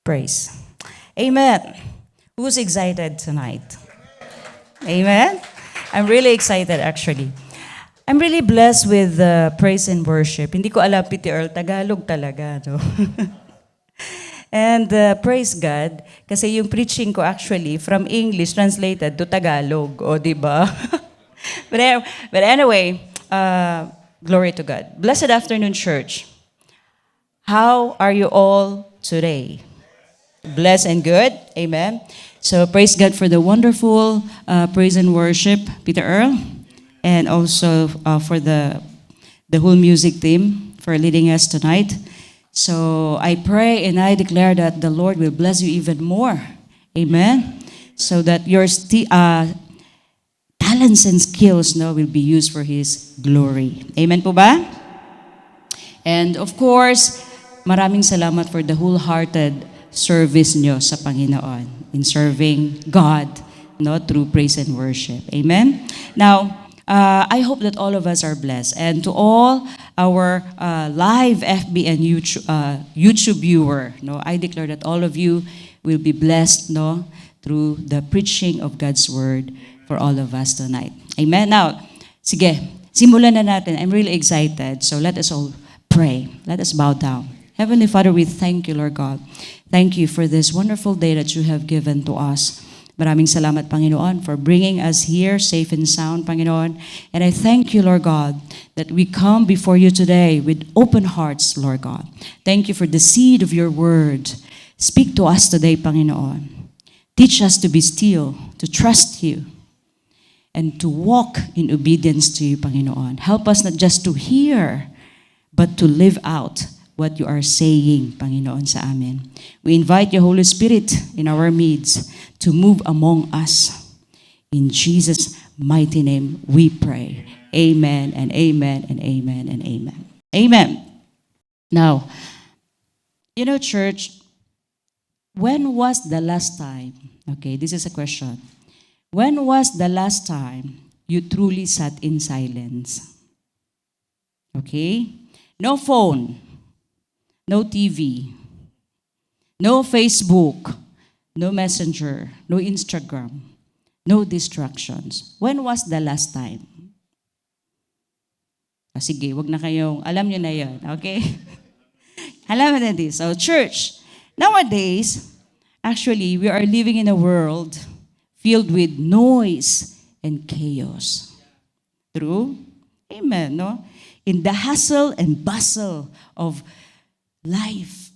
Praise. Amen. Who's excited tonight? Amen. I'm really excited actually. I'm really blessed with praise and worship. Hindi ko alam, Piti Earl, Tagalog talaga, no? And praise God, kasi yung preaching ko actually from English translated to Tagalog, o di ba? but anyway, glory to God. Blessed afternoon, church. How are you all today? Blessed and good. Amen. So praise God for the wonderful praise and worship, Peter Earl, and also for the whole music team for leading us tonight. So I pray and I declare that the Lord will bless you even more. Amen. So that your talents and skills will be used for His glory. Amen po ba? And of course, maraming salamat for the wholehearted service nyo sa Panginoon in serving God through praise and worship. Amen? Now, I hope that all of us are blessed. And to all our live FB and YouTube viewer, I declare that all of you will be blessed through the preaching of God's Word for all of us tonight. Amen? Now, sige, simulan na natin. I'm really excited. So let us all pray. Let us bow down. Heavenly Father, we thank you, Lord God. Thank you for this wonderful day that you have given to us. Maraming salamat, Panginoon, for bringing us here safe and sound, Panginoon. And I thank you, Lord God, that we come before you today with open hearts, Lord God. Thank you for the seed of your word. Speak to us today, Panginoon. Teach us to be still, to trust you, and to walk in obedience to you, Panginoon. Help us not just to hear, but to live out what you are saying, Panginoon, sa amin. We invite your Holy Spirit in our midst to move among us. In Jesus' mighty name we pray. Amen and amen and amen and amen. Amen. Now, church, when was the last time, okay, this is a question. When was the last time you truly sat in silence? Okay? No phone. No TV, no Facebook, no Messenger, no Instagram, no distractions. When was the last time? Sige, wag na kayong, alam nyo na yan, okay? Alam na this. So, church, nowadays, actually, we are living in a world filled with noise and chaos. True? Amen, no? In the hustle and bustle of life,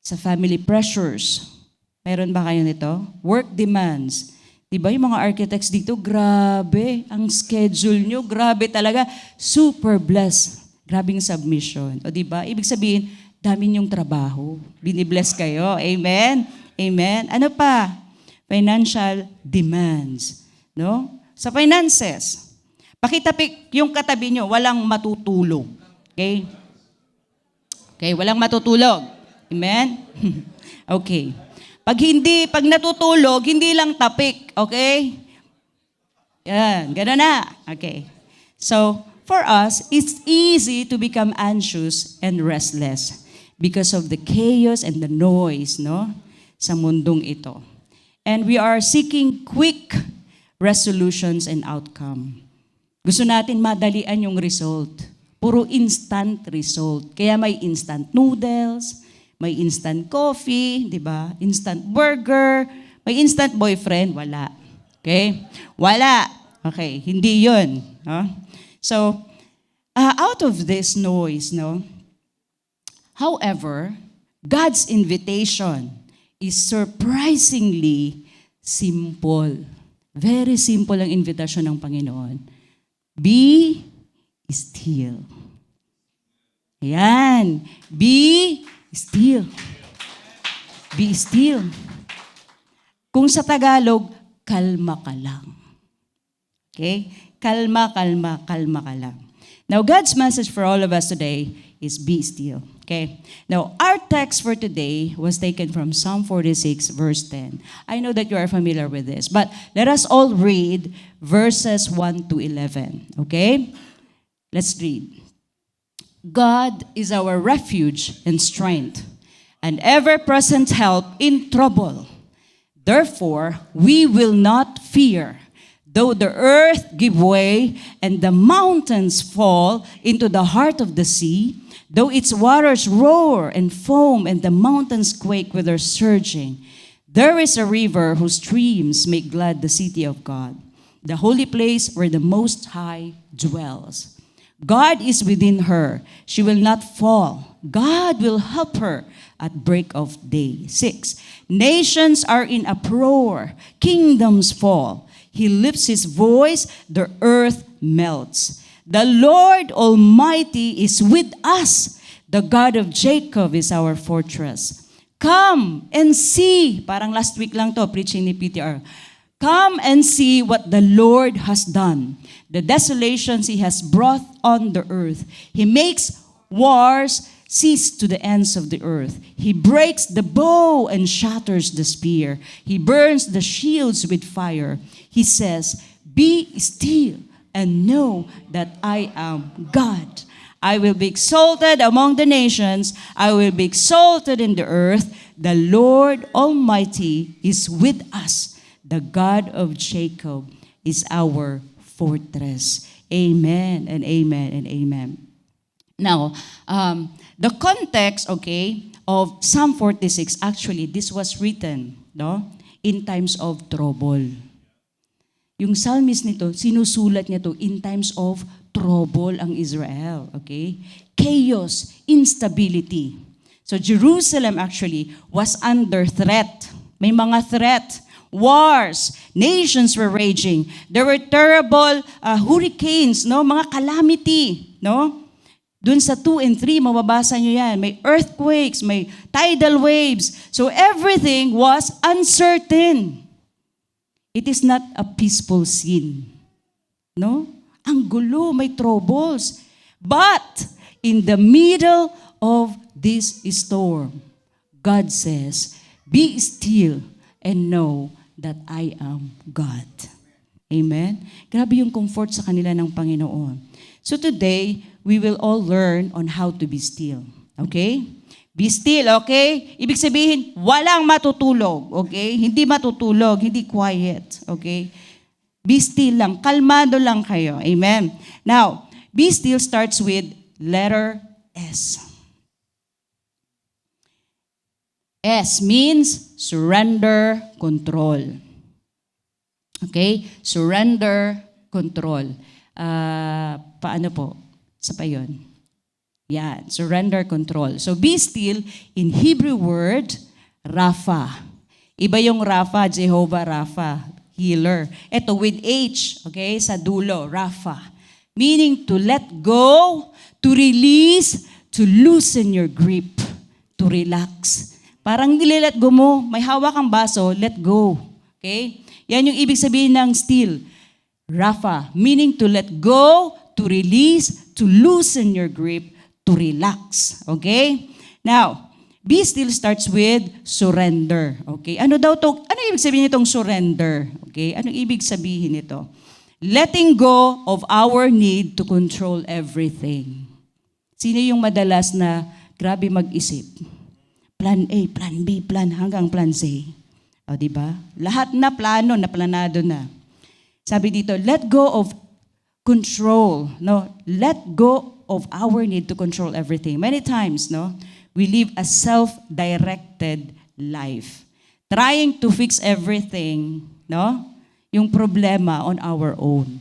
sa family pressures. Meron ba kayo nito? Work demands. Diba yung mga architects dito, grabe, ang schedule nyo, grabe talaga, super blessed. Grabing submission. O diba? Ibig sabihin, dami nyong trabaho. Binibless kayo. Amen? Amen? Ano pa? Financial demands. No? Sa finances, pakitapik yung katabi nyo, walang matutulog. Okay? Okay, walang matutulog. Amen? Okay. Pag natutulog, hindi lang tapik. Okay? Yan, gano'n na. Okay. So, for us, it's easy to become anxious and restless because of the chaos and the noise, sa mundong ito. And we are seeking quick resolutions and outcome. Gusto natin madalian yung result. Puro instant result. Kaya may instant noodles, may instant coffee, di ba? Instant burger, may instant boyfriend, wala. Okay? Wala. Okay, hindi yun. So, out of this noise, however, God's invitation is surprisingly simple. Very simple ang invitation ng Panginoon. Be still. Ayan. Be still. Be still. Kung sa Tagalog, kalma ka lang. Okay? Kalma, kalma, kalma ka lang. Now, God's message for all of us today is be still. Okay? Now, our text for today was taken from Psalm 46, verse 10. I know that you are familiar with this, but let us all read verses 1 to 11. Okay? Let's read. God is our refuge and strength, an ever-present help in trouble. Therefore, we will not fear, though the earth give way and the mountains fall into the heart of the sea, though its waters roar and foam and the mountains quake with their surging. There is a river whose streams make glad the city of God, the holy place where the Most High dwells. God is within her. She will not fall. God will help her at break of day. 6. Nations are in uproar. Kingdoms fall. He lifts his voice. The earth melts. The Lord Almighty is with us. The God of Jacob is our fortress. Come and see. Parang last week lang to, preaching ni PTR. Come and see what the Lord has done. The desolations he has brought on the earth. He makes wars cease to the ends of the earth. He breaks the bow and shatters the spear. He burns the shields with fire. He says, be still and know that I am God. I will be exalted among the nations. I will be exalted in the earth. The Lord Almighty is with us. The God of Jacob is our fortress. Amen and amen and amen. Now, the context, of Psalm 46, actually, this was written, in times of trouble. Yung psalmist nito, sinusulat niya to in times of trouble ang Israel, Chaos, instability. So Jerusalem actually was under threat. May mga threat. Wars, nations were raging. There were terrible hurricanes, mga calamity, Dun sa 2 and 3, mababasa nyo yan. May earthquakes, may tidal waves. So everything was uncertain. It is not a peaceful scene. Ang gulo, may troubles. But in the middle of this storm, God says, be still and know that I am God. Amen? Grabe yung comfort sa kanila ng Panginoon. So today, we will all learn on how to be still. Okay? Be still, okay? Ibig sabihin, walang matutulog. Okay? Hindi matutulog, hindi quiet. Okay? Be still lang. Kalmado lang kayo. Amen? Now, be still starts with letter S. S means surrender, control. Okay? Surrender, control. Paano po? Sa pa yun? Yan. Surrender, control. So be still, in Hebrew word, Rapha. Iba yung Rapha, Jehovah Rapha, healer. Ito with H, sa dulo, Rapha. Meaning to let go, to release, to loosen your grip, to relax. Parang nilet go mo, may hawak kang baso, let go. Okay? Yan yung ibig sabihin ng still. Rapha, meaning to let go, to release, to loosen your grip, to relax. Okay? Now, be still starts with surrender. Okay? Ano ibig sabihin nitong surrender? Okay? Anong ibig sabihin nito? Letting go of our need to control everything. Sino yung madalas na grabe mag-isip? Plan A, plan B, plan hanggang plan Z. O, diba? Lahat na plano, naplanado na. Sabi dito, let go of control. Let go of our need to control everything. Many times, we live a self-directed life. Trying to fix everything, yung problema on our own.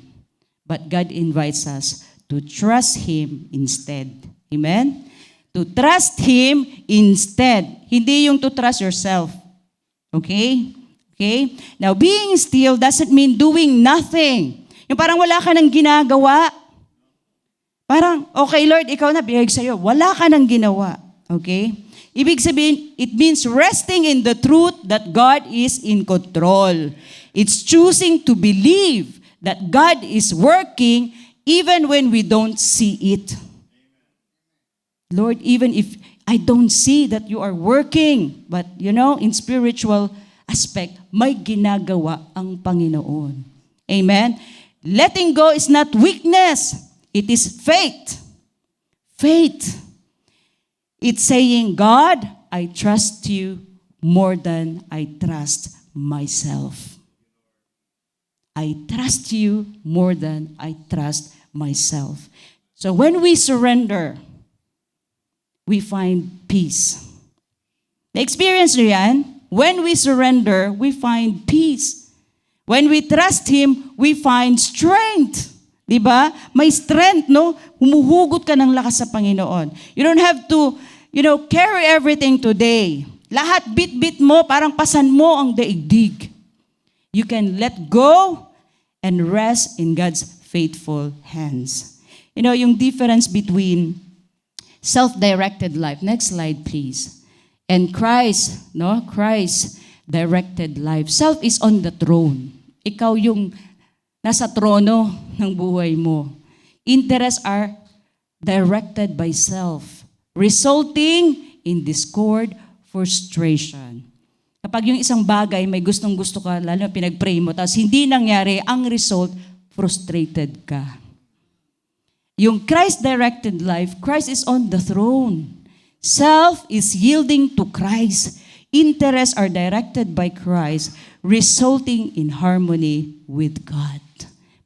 But God invites us to trust Him instead. Amen? To trust Him instead. Hindi yung to trust yourself. Okay? Okay? Now, being still doesn't mean doing nothing. Yung parang wala ka nang ginagawa. Parang, okay Lord, ikaw na, bigay sa'yo. Wala ka nang ginawa. Okay? Ibig sabihin, it means resting in the truth that God is in control. It's choosing to believe that God is working even when we don't see it. Lord, even if I don't see that you are working, but in spiritual aspect, may ginagawa ang Panginoon. Amen? Letting go is not weakness. It is faith. Faith. It's saying, God, I trust you more than I trust myself. I trust you more than I trust myself. So when we surrender, we find peace. Na-experience nyo yan? When we surrender, we find peace. When we trust Him, we find strength. Diba? May strength, no? Humuhugot ka ng lakas sa Panginoon. You don't have to, carry everything today. Lahat bit-bit mo, parang pasan mo ang daigdig. You can let go and rest in God's faithful hands. Yung difference between self-directed life. Next slide, please. And Christ, Christ-directed life. Self is on the throne. Ikaw yung nasa trono ng buhay mo. Interests are directed by self, resulting in discord, frustration. Kapag yung isang bagay may gustong-gusto ka, lalo pinag-pray mo, tapos hindi nangyari, ang result, frustrated ka. Yung Christ-directed life, Christ is on the throne. Self is yielding to Christ. Interests are directed by Christ, resulting in harmony with God.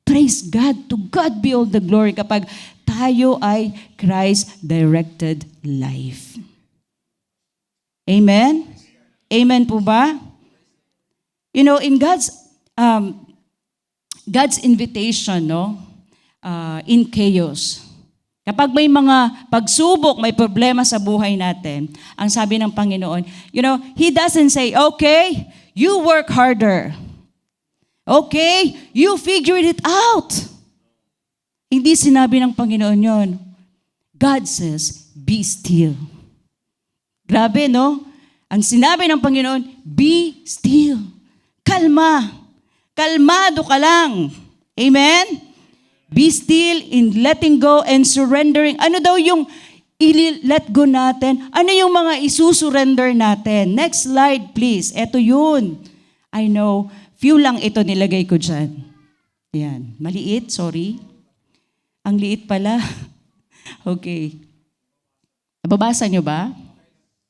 Praise God. To God be all the glory kapag tayo ay Christ-directed life. Amen? Amen po ba? In God's invitation, in chaos. Kapag may mga pagsubok, may problema sa buhay natin, ang sabi ng Panginoon, He doesn't say, okay, you work harder. Okay, you figured it out. Hindi sinabi ng Panginoon yon. God says, be still. Grabe, no? Ang sinabi ng Panginoon, be still. Kalma. Kalmado ka lang. Amen? Be still in letting go and surrendering. Ano daw yung i-let go natin? Ano yung mga isusurrender natin? Next slide, please. Ito yun. I know, few lang ito nilagay ko dyan. Yan. Maliit, sorry. Ang liit pala. Okay. Nababasa nyo ba?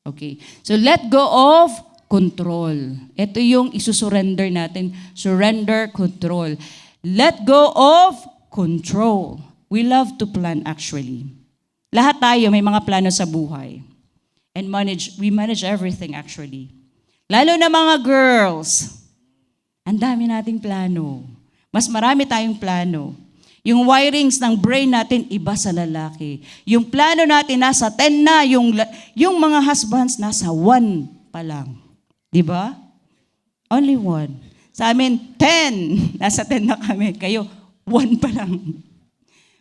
Okay. So let go of control. Ito yung isusurrender natin. Surrender, control. Let go of control. We love to plan actually. Lahat tayo may mga plano sa buhay. And we manage everything actually. Lalo na mga girls. Ang dami nating plano. Mas marami tayong plano. Yung wirings ng brain natin, iba sa lalaki. Yung plano natin, nasa 10 na. Yung mga husbands, nasa 1 pa lang. Di ba? Only 1. Sa amin, 10. Nasa 10 na kami. Kayo, 1 pa lang.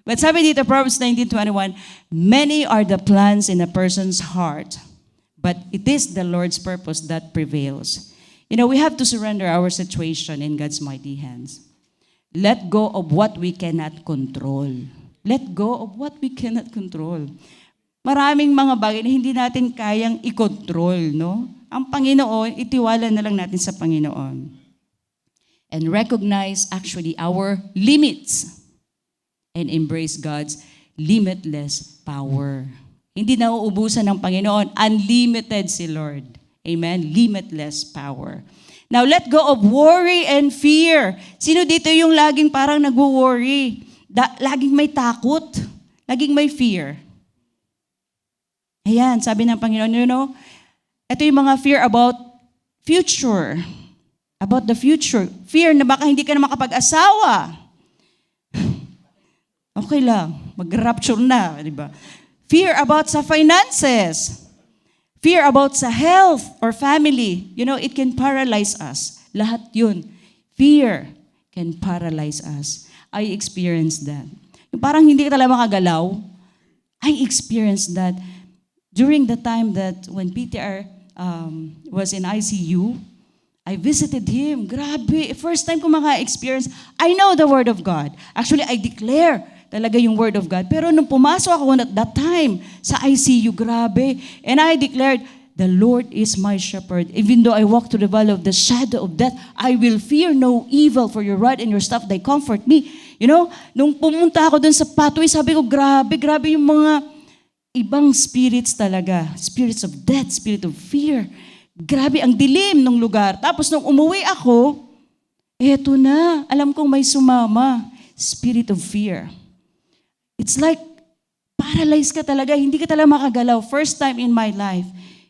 But sabi dito, Proverbs 19:21, many are the plans in a person's heart, but it is the Lord's purpose that prevails. We have to surrender our situation in God's mighty hands. Let go of what we cannot control. Let go of what we cannot control. Maraming mga bagay na hindi natin kayang i-control, no? Ang Panginoon, itiwala na lang natin sa Panginoon. And recognize actually our limits and embrace God's limitless power. Hindi nauubusan ng Panginoon. Unlimited si Lord. Amen? Limitless power. Now, let go of worry and fear. Sino dito yung laging parang nag-worry? Laging may takot. Laging may fear. Ayan, sabi ng Panginoon, ito yung mga fear about future. About the future. Fear na baka hindi ka na makapag-asawa. Okay lang. Mag-rapture na, di ba? Fear about sa finances. Fear about sa health or family. It can paralyze us. Lahat yun. Fear can paralyze us. I experienced that. Yung parang hindi ka talaga makagalaw. I experienced that during the time that when Peter was in ICU, I visited him. Grabe. First time ko maka-experience. I know the Word of God. Actually, I declare talaga yung Word of God. Pero nung pumasok ako at that time sa ICU, grabe. And I declared, the Lord is my shepherd. Even though I walk through the valley of the shadow of death, I will fear no evil, for your rod and your staff, they comfort me. Nung pumunta ako dun sa pathway, sabi ko, grabe yung mga ibang spirits talaga. Spirits of death, spirit of fear. Grabe, ang dilim ng lugar. Tapos nung umuwi ako, eto na, alam kong may sumama. Spirit of fear. It's like, paralyzed ka talaga, hindi ka talaga makagalaw. First time in my life.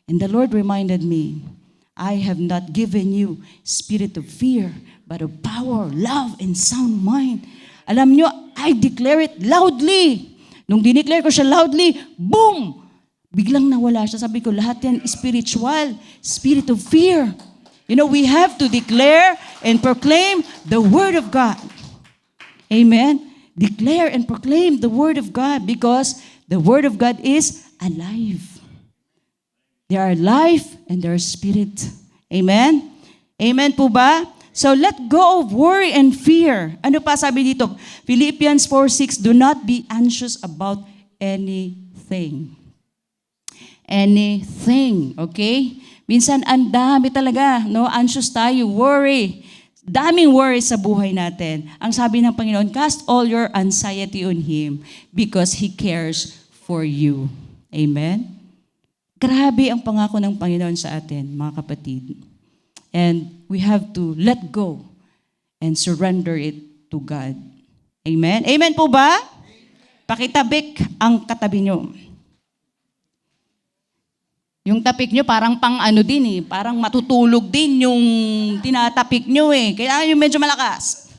And the Lord reminded me, I have not given you spirit of fear, but of power, love, and sound mind. Alam nyo, I declare it loudly. Nung dineclare ko siya loudly, boom! Biglang nawala siya. Sabi ko, lahat yan spiritual, spirit of fear. You know, we have to declare and proclaim the Word of God. Amen? Declare and proclaim the Word of God because the Word of God is alive. They are life and they are spirit. Amen? Amen po ba? So let go of worry and fear. Ano pa sabi dito? Philippians 4:6, do not be anxious about anything. Anything, okay? Minsan ang dami talaga, no? Anxious tayo, worry. Daming worry sa buhay natin. Ang sabi ng Panginoon, cast all your anxiety on Him because He cares for you. Amen? Grabe ang pangako ng Panginoon sa atin, mga kapatid. And we have to let go and surrender it to God. Amen? Amen po ba? Pakitabik ang katabi nyo. Yung tapik nyo parang pang ano din eh, parang matutulog din yung tinatapik nyo eh. Kaya yung medyo malakas.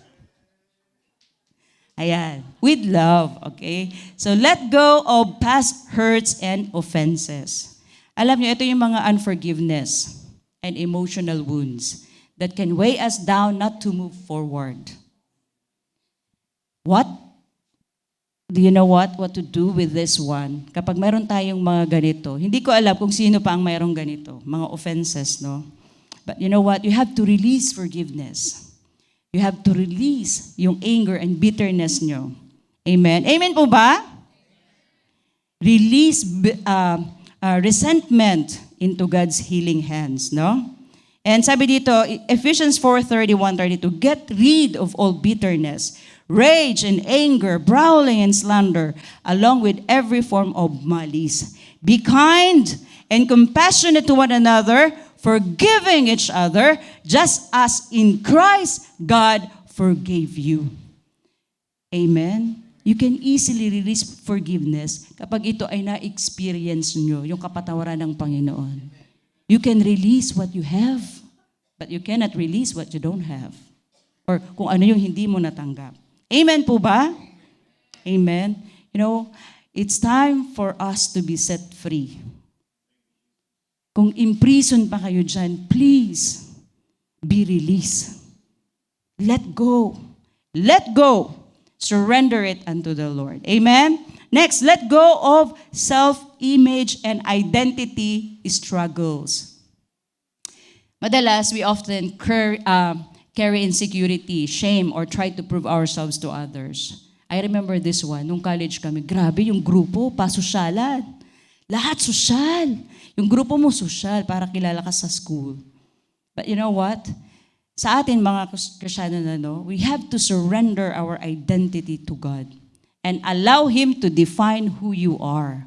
Ayan. With love, okay? So let go of past hurts and offenses. Alam nyo, ito yung mga unforgiveness and emotional wounds that can weigh us down not to move forward. What? Do you know what to do with this one? Kapag mayroon tayong mga ganito, hindi ko alam kung sino pa ang mayroong ganito, mga offenses, no? But you know what? You have to release forgiveness. You have to release yung anger and bitterness nyo. Amen? Amen po ba? Release resentment into God's healing hands, no? And sabi dito, Ephesians 4:31-32, get rid of all bitterness, rage and anger, brawling and slander, along with every form of malice. Be kind and compassionate to one another, forgiving each other, just as in Christ God forgave you. Amen? You can easily release forgiveness kapag ito ay na-experience nyo, yung kapatawaran ng Panginoon. You can release what you have, but you cannot release what you don't have. Or kung ano yung hindi mo natanggap. Amen po ba? Amen. You know, it's time for us to be set free. Kung in-prison pa kayo dyan, please, be released. Let go. Let go. Surrender it unto the Lord. Amen? Next, let go of self-image and identity struggles. Madalas, we often carry insecurity, shame, or try to prove ourselves to others. I remember this one, nung college kami, grabe yung grupo, pasosyalan. Lahat sosyal. Yung grupo mo sosyal para kilala ka sa school. But you know what? Sa atin mga Kristiyano na we have to surrender our identity to God and allow Him to define who you are.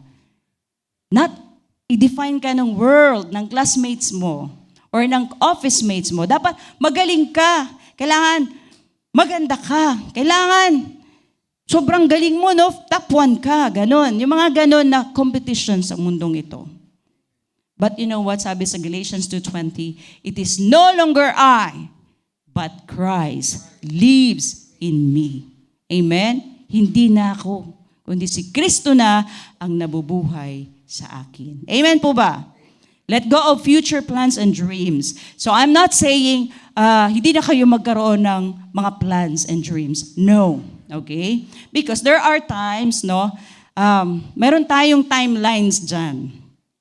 Not i-define ka ng world, ng classmates mo, or ng office mates mo. Dapat magaling ka. Kailangan maganda ka. Kailangan sobrang galing mo, no? Top 1 ka. Ganon. Yung mga ganon na competition sa mundong ito. But you know what? Sabi sa Galatians 2:20, it is no longer I, but Christ lives in me. Amen? Hindi na ako, kundi si Kristo na ang nabubuhay sa akin. Amen po ba? Let go of future plans and dreams. So I'm not saying hindi na kayo magkaroon ng mga plans and dreams. No. Okay? Because there are times, meron tayong timelines dyan.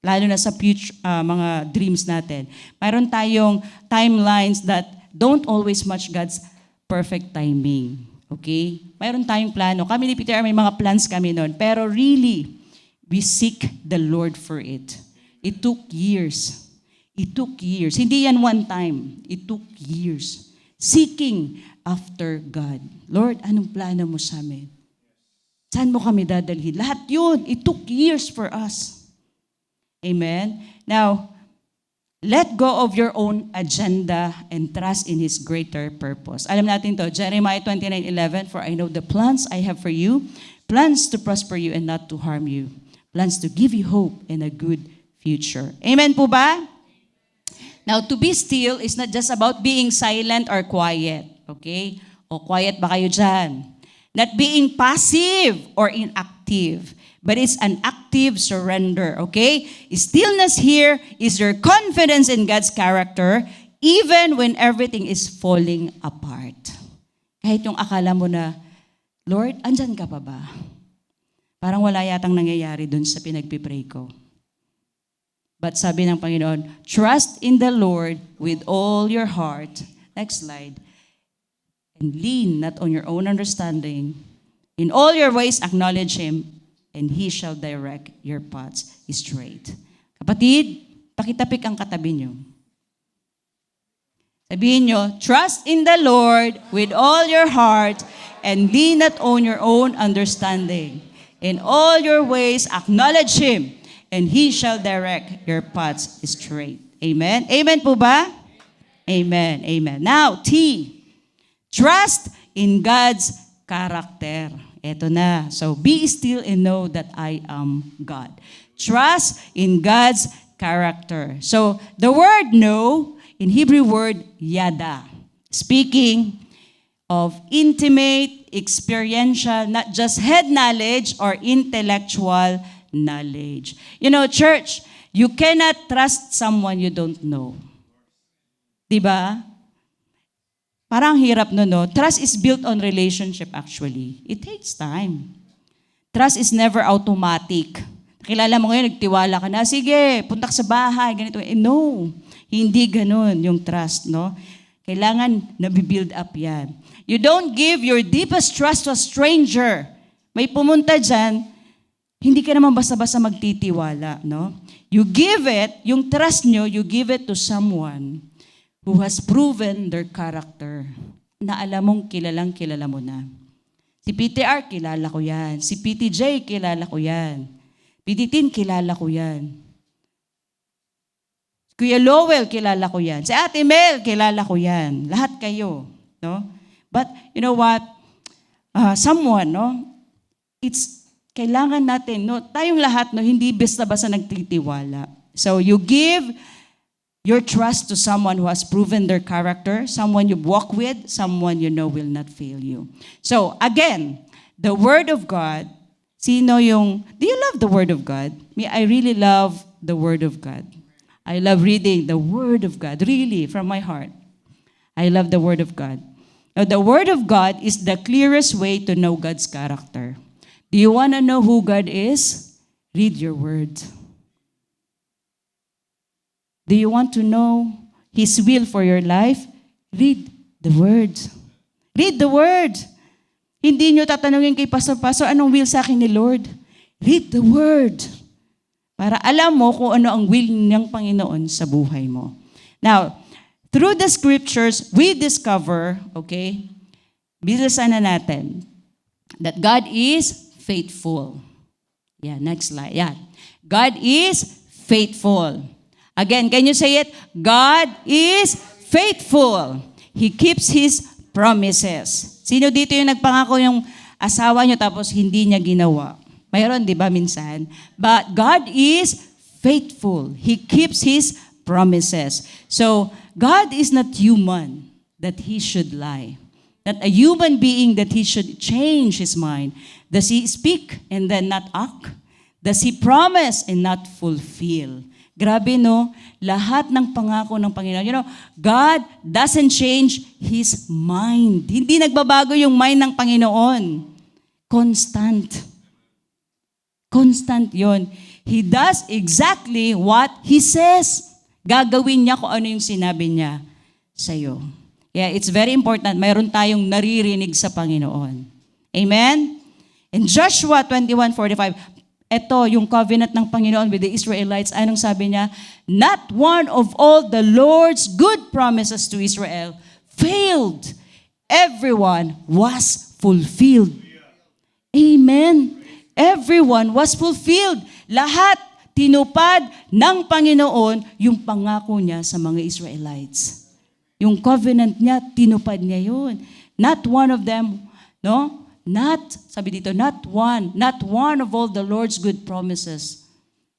Lalo na sa future, mga dreams natin. Meron tayong timelines that don't always match God's perfect timing. Okay? Meron tayong plano. Kami ni Peter, may mga plans kami noon. Pero really, we seek the Lord for it. It took years. It took years. Hindi yan one time. It took years. Seeking after God. Lord, anong plano mo sa amin? Saan mo kami dadalhin? Lahat yun. It took years for us. Amen? Now, let go of your own agenda and trust in His greater purpose. Alam natin to, Jeremiah 29:11, for I know the plans I have for you, plans to prosper you and not to harm you, plans to give you hope and a good future. Amen po ba? Now, to be still is not just about being silent or quiet. Okay? O quiet ba kayo dyan? Not being passive or inactive, but it's an active surrender, okay? Stillness here is your confidence in God's character, even when everything is falling apart. Kahit yung akala mo na, Lord, andyan ka pa ba? Parang wala yatang nangyayari dun sa pinagpipray ko. But sabi ng Panginoon, trust in the Lord with all your heart. Next slide. And lean not on your own understanding. In all your ways, acknowledge Him, and He shall direct your paths straight. Kapatid, pakitapik ang katabi nyo. Sabihin nyo, trust in the Lord with all your heart, and lean not on your own understanding. In all your ways, acknowledge Him, and He shall direct your paths straight. Amen? Amen po ba? Amen. Amen. Now, T. Trust in God's character. Eto na. So, be still and know that I am God. Trust in God's character. So, the word know, in Hebrew word, yada. Speaking of intimate, experiential, not just head knowledge or intellectual knowledge. You know, church, you cannot trust someone you don't know. Diba? Parang hirap no? Trust is built on relationship actually. It takes time. Trust is never automatic. Kilala mo ngayon, nagtiwala ka na, sige, punta ka sa bahay, ganito. No, hindi ganun yung trust, no? Kailangan nabibuild up yan. You don't give your deepest trust to a stranger. May pumunta dyan, hindi ka naman basta-basta magtitiwala, no? You give it, yung trust nyo, you give it to someone who has proven their character, na alam mong kilala mo na. Si PTR, kilala ko yan. Si PTJ, kilala ko yan. PTTin, kilala ko yan. Kuya Lowell, kilala ko yan. Si Ate Mel, kilala ko yan. Lahat kayo. No? But, you know what? Someone, no? It's, kailangan natin, no? Tayong lahat, no? Hindi basta-basta nagtitiwala. So, you give your trust to someone who has proven their character, someone you walk with, someone you know will not fail you. So, again, the Word of God, do you love the Word of God? Me, I really love the Word of God. I love reading the Word of God, really, from my heart. I love the Word of God. Now, the Word of God is the clearest way to know God's character. Do you want to know who God is? Read your Word. Do you want to know His will for your life? Read the Word. Read the Word. Hindi nyo tatanungin kay Pastor, anong will sa akin ni Lord? Read the Word. Para alam mo kung ano ang will ng Panginoon sa buhay mo. Now, through the scriptures, we discover, okay, bilasan na natin, that God is faithful. Yeah, next slide. Yeah. God is faithful. Again, can you say it? God is faithful. He keeps His promises. Sino dito yung nagpangako yung asawa nyo tapos hindi niya ginawa? Mayroon, di ba, minsan? But God is faithful. He keeps His promises. So, God is not human that He should lie. Not a human being that He should change His mind. Does He speak and then not act? Does He promise and not fulfill? Grabe, no? Lahat ng pangako ng Panginoon. You know, God doesn't change His mind. Hindi nagbabago yung mind ng Panginoon. Constant. Constant yon. He does exactly what He says. Gagawin niya kung ano yung sinabi niya sa'yo. Yeah, it's very important. Mayroon tayong naririnig sa Panginoon. Amen? In Joshua 21:45, ito, yung covenant ng Panginoon with the Israelites, anong sabi niya? Not one of all the Lord's good promises to Israel failed. Everyone was fulfilled. Amen. Everyone was fulfilled. Lahat tinupad ng Panginoon yung pangako niya sa mga Israelites. Yung covenant niya, tinupad niya yun. Not one of them, no? Sabi dito, not one of all the Lord's good promises.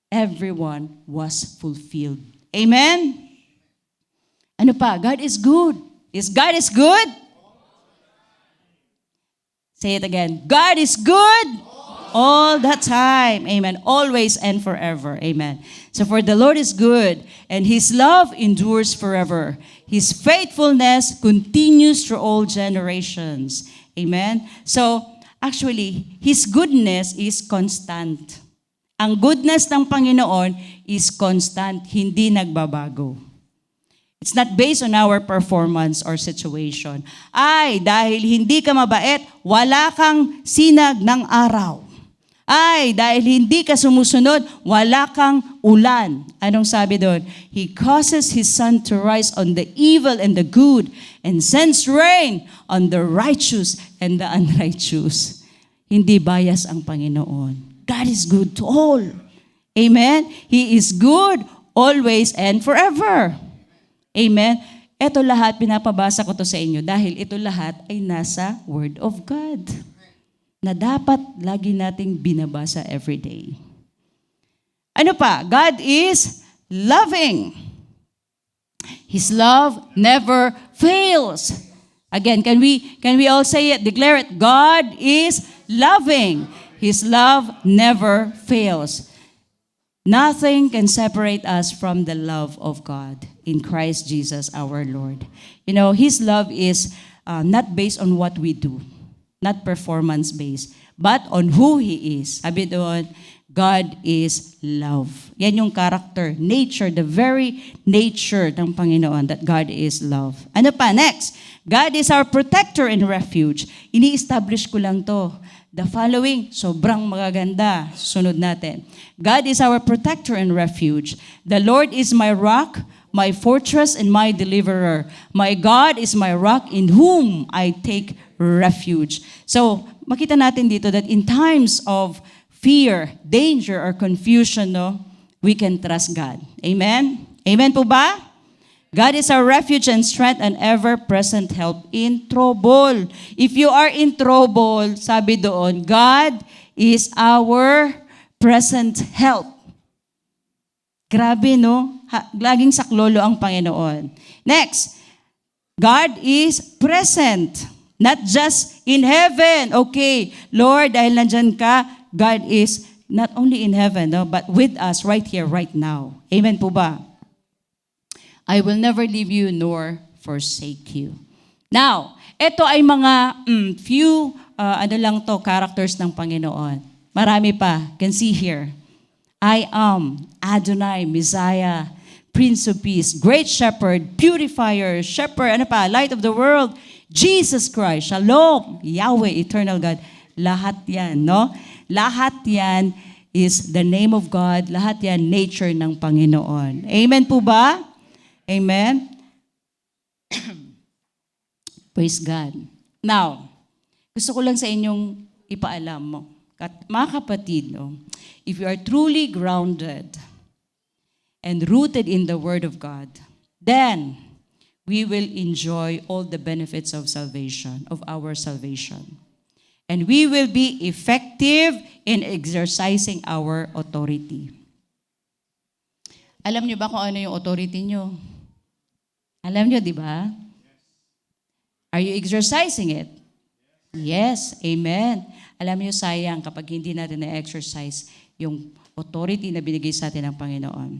Everyone was fulfilled. Amen? Ano pa? God is good. God is good? Say it again. God is good all the time. Amen. Always and forever. Amen. So for the Lord is good, and His love endures forever. His faithfulness continues through all generations. Amen. So actually, His goodness is constant. Ang goodness ng Panginoon is constant, hindi nagbabago. It's not based on our performance or situation. Ay, dahil hindi ka mabait, wala kang sinag ng araw. Ay, dahil hindi ka sumusunod, wala kang ulan. Anong sabi doon? He causes His sun to rise on the evil and the good, and sends rain on the righteous and the unrighteous. Hindi bias ang Panginoon. God is good to all. Amen? He is good always and forever. Amen? Ito lahat, pinapabasa ko to sa inyo dahil ito lahat ay nasa Word of God na dapat lagi nating binabasa every day. Ano pa? God is loving. His love never fails. Again, can we all say it? Declare it. God is loving. His love never fails. Nothing can separate us from the love of God in Christ Jesus our Lord. You know, His love is not based on what we do, not performance-based, but on who He is. Sabi doon, God is love. Yan yung character, nature, the very nature ng Panginoon, that God is love. Ano pa? Next, God is our protector and refuge. Ini-establish ko lang to. The following, sobrang magaganda. Sunod natin. God is our protector and refuge. The Lord is my rock, my fortress, and my deliverer. My God is my rock in whom I take refuge. So, makita natin dito that in times of fear, danger, or confusion, no, we can trust God. Amen? Amen po ba? God is our refuge and strength and ever-present help in trouble. If you are in trouble, sabi doon, God is our present help. Grabe, no? Laging saklolo ang Panginoon. Next, God is present. Not just in heaven. Okay, Lord, dahil nandyan ka, God is not only in heaven, no, but with us right here, right now. Amen po ba? I will never leave you nor forsake you. Now, ito ay mga few, characters ng Panginoon. Marami pa. Can see here. I am Adonai, Messiah, Prince of Peace, Great Shepherd, Purifier, Shepherd, Light of the world, Jesus Christ, Shalom, Yahweh, Eternal God. Lahat yan, no? Lahat yan is the name of God. Lahat yan, nature ng Panginoon. Amen po ba? Amen? Praise God. Now, gusto ko lang sa inyong ipaalam mo. Mga kapatid, no, if you are truly grounded and rooted in the Word of God, then we will enjoy all the benefits of salvation, of our salvation. And we will be effective in exercising our authority. Alam niyo ba kung ano yung authority niyo? Alam niyo, di ba? Are you exercising it? Yes, amen. Alam niyo, sayang kapag hindi natin na-exercise yung authority na binigay sa atin ng Panginoon.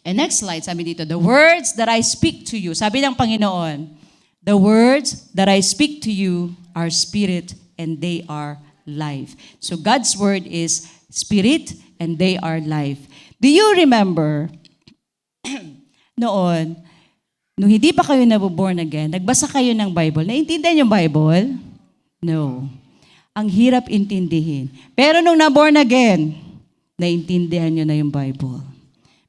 And next slide, sabi dito, the words that I speak to you, sabi ng Panginoon, the words that I speak to you are spirit and they are life. So God's word is spirit and they are life. Do you remember noon, nung hindi pa kayo nabuborn again, nagbasa kayo ng Bible, naintindihan yung Bible? No. Ang hirap intindihin. Pero nung naborn again, naintindihan nyo na yung Bible.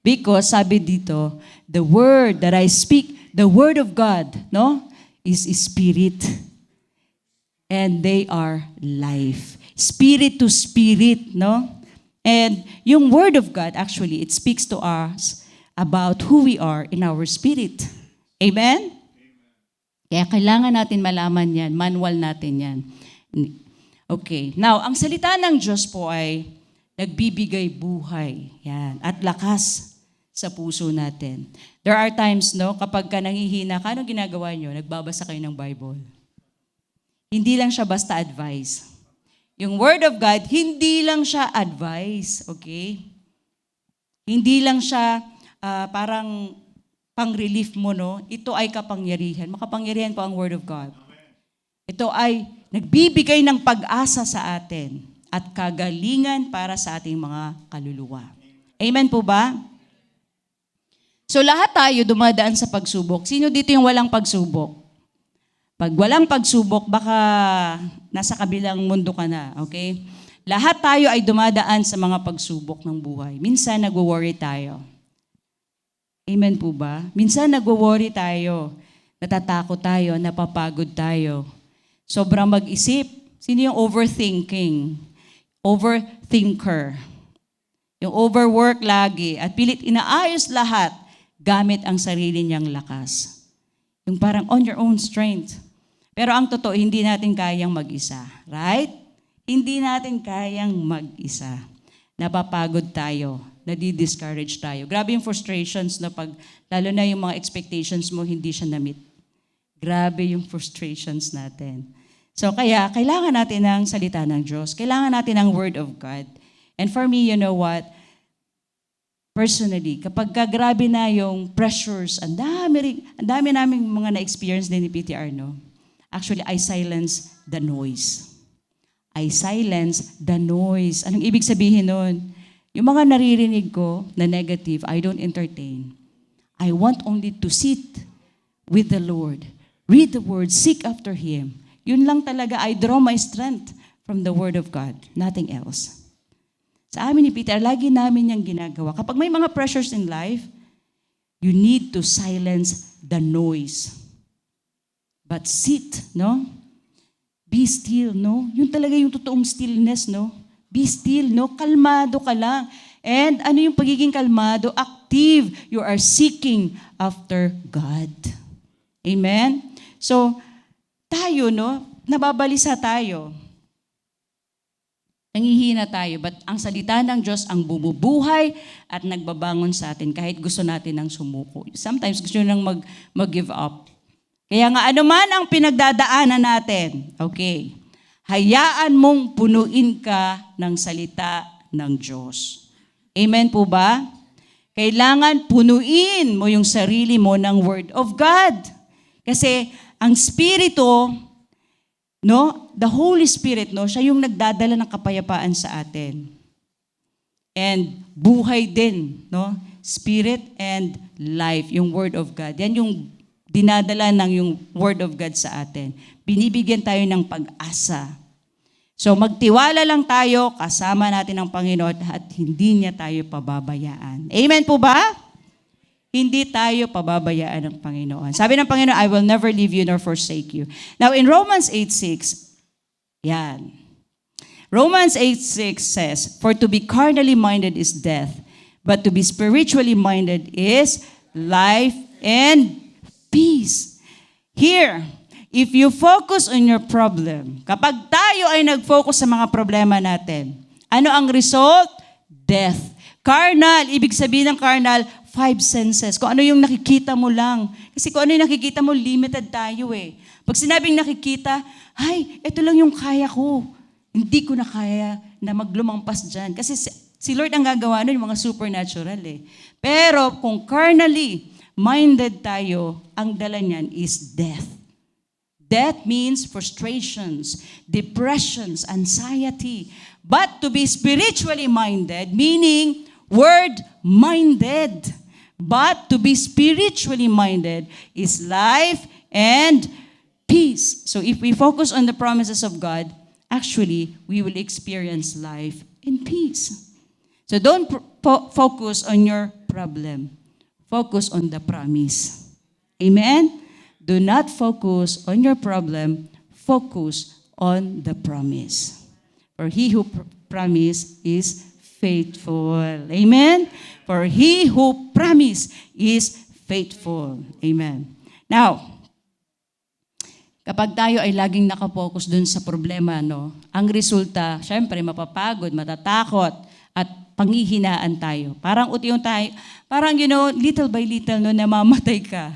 Because sabi dito, the word that I speak, the word of God, no, is spirit. and they are life. Spirit to spirit, no? And yung Word of God, actually, it speaks to us about who we are in our spirit. Amen? Kaya kailangan natin malaman yan, manual natin yan. Okay, now, ang salita ng Diyos po ay nagbibigay buhay, yan, at lakas sa puso natin. There are times, no, kapag ka nangihina ka, anong ginagawa nyo? Nagbabasa kayo ng Bible. Hindi lang siya basta advice. Yung Word of God, hindi lang siya advice, okay? Hindi lang siya parang pang-relief mo, no? Ito ay kapangyarihan. Makapangyarihan po ang Word of God. Ito ay nagbibigay ng pag-asa sa atin at kagalingan para sa ating mga kaluluwa. Amen po ba? So lahat tayo dumadaan sa pagsubok. Sino dito yung walang pagsubok? Pag walang pagsubok, baka nasa kabilang mundo ka na, okay? Lahat tayo ay dumadaan sa mga pagsubok ng buhay. Minsan nagwo-worry tayo. Amen po ba? Minsan nagwo-worry tayo, natatakot tayo, napapagod tayo. Sobrang mag-isip. Sino yung overthinking? Overthinker. Yung overwork lagi at pilit inaayos lahat gamit ang sarili niyang lakas. Yung parang on your own strength. Pero ang totoo, hindi natin kayang mag-isa. Right? Hindi natin kayang mag-isa. Napapagod tayo. Nadi-discourage tayo. Grabe yung frustrations na lalo na yung mga expectations mo, hindi siya na-meet. Grabe yung frustrations natin. So kaya, kailangan natin ng salita ng Diyos. Kailangan natin ng Word of God. And for me, you know what? Personally, kapag grabe na yung pressures, ang dami naming mga na-experience din ni PTR, no? Actually, I silence the noise. I silence the noise. Anong ibig sabihin nun? Yung mga naririnig ko na negative, I don't entertain. I want only to sit with the Lord. Read the Word, seek after Him. Yun lang talaga, I draw my strength from the Word of God. Nothing else. Sa amin ni Peter, lagi namin yung ginagawa. Kapag may mga pressures in life, you need to silence the noise. But sit, no? Be still, no? Yun talaga yung totoong stillness, no? Be still, no? Kalmado ka lang. And ano yung pagiging kalmado? Active. You are seeking after God. Amen? So, tayo, no? Nababalisa tayo. Nangihina tayo, but ang salita ng Diyos ang bumubuhay at nagbabangon sa atin kahit gusto natin ng sumuko. Sometimes gusto nang mag-give up. Kaya nga, ano man ang pinagdadaanan natin, okay, hayaan mong punuin ka ng salita ng Diyos. Amen po ba? Kailangan punuin mo yung sarili mo ng Word of God. Kasi ang Espiritu, no, the Holy Spirit, no, siya yung nagdadala ng kapayapaan sa atin. And buhay din, no? Spirit and life, yung Word of God. Yan yung dinadala ng yung Word of God sa atin. Binibigyan tayo ng pag-asa. So magtiwala lang tayo, kasama natin ang Panginoon at hindi niya tayo pababayaan. Amen po ba? Hindi tayo pababayaan ng Panginoon. Sabi ng Panginoon, I will never leave you nor forsake you. Now in Romans 8:6, yan. Romans 8:6 says, for to be carnally minded is death, but to be spiritually minded is life and peace. Here, if you focus on your problem, kapag tayo ay nag-focus sa mga problema natin, ano ang result? Death. Carnal, ibig sabihin ng carnal, 5 senses. Kung ano yung nakikita mo lang. Kasi kung ano yung nakikita mo, limited tayo eh. Pag sinabing nakikita, ay, ito lang yung kaya ko. Hindi ko na kaya na maglumampas dyan. Kasi si Lord ang gagawa nun, yung mga supernatural eh. Pero kung carnally minded tayo, ang dala niyan is death. Death means frustrations, depressions, anxiety. But to be spiritually minded, meaning word-minded. But to be spiritually minded is life and peace. So if we focus on the promises of God, actually, we will experience life and peace. So don't focus on your problem. Focus on the promise. Amen? Do not focus on your problem. Focus on the promise. For he who promised is faithful. Amen? For he who promised is faithful. Amen. Now, kapag tayo ay laging nakapokus dun sa problema, no, ang resulta, syempre, mapapagod, matatakot, at panghihinaan tayo. Parang tayo, parang, little by little, no, namamatay ka.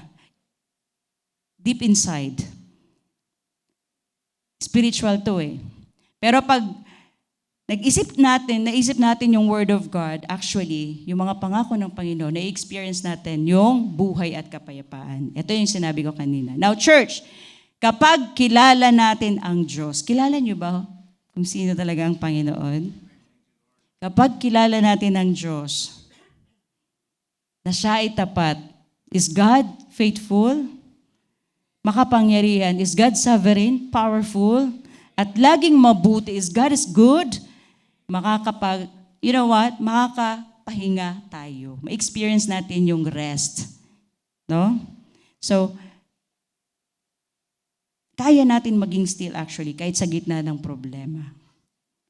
Deep inside. Spiritual to eh. Pero pag naisip natin yung Word of God, actually, yung mga pangako ng Panginoon, na-experience natin yung buhay at kapayapaan. Ito yung sinabi ko kanina. Now, church, kapag kilala natin ang Diyos, kilala niyo ba kung sino talaga ang Panginoon? Kapag kilala natin ang Diyos, na siya ay tapat, is God faithful? Makapangyarihan? Is God sovereign? Powerful? At laging mabuti? Is God is good? Makakapahinga tayo. Ma-experience natin yung rest. No? So, kaya natin maging still actually, kahit sa gitna ng problema.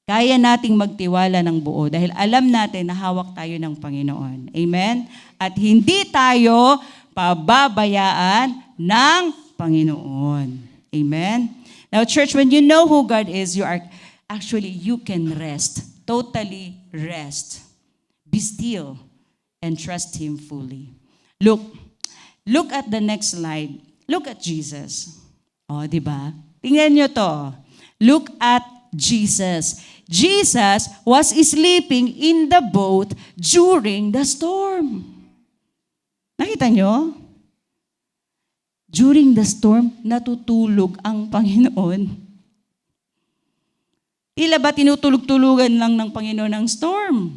Kaya nating magtiwala ng buo dahil alam natin na hawak tayo ng Panginoon. Amen? At hindi tayo pababayaan ng Panginoon. Amen? Now, church, when you know who God is, you can rest. Totally rest. Be still and trust Him fully. Look at the next slide. Look at Jesus. O, di ba? Tingnan nyo to. Look at Jesus. Jesus was sleeping in the boat during the storm. Nakita nyo? During the storm, natutulog ang Panginoon. Tila ba tinutulog-tulugan lang ng Panginoon ang storm?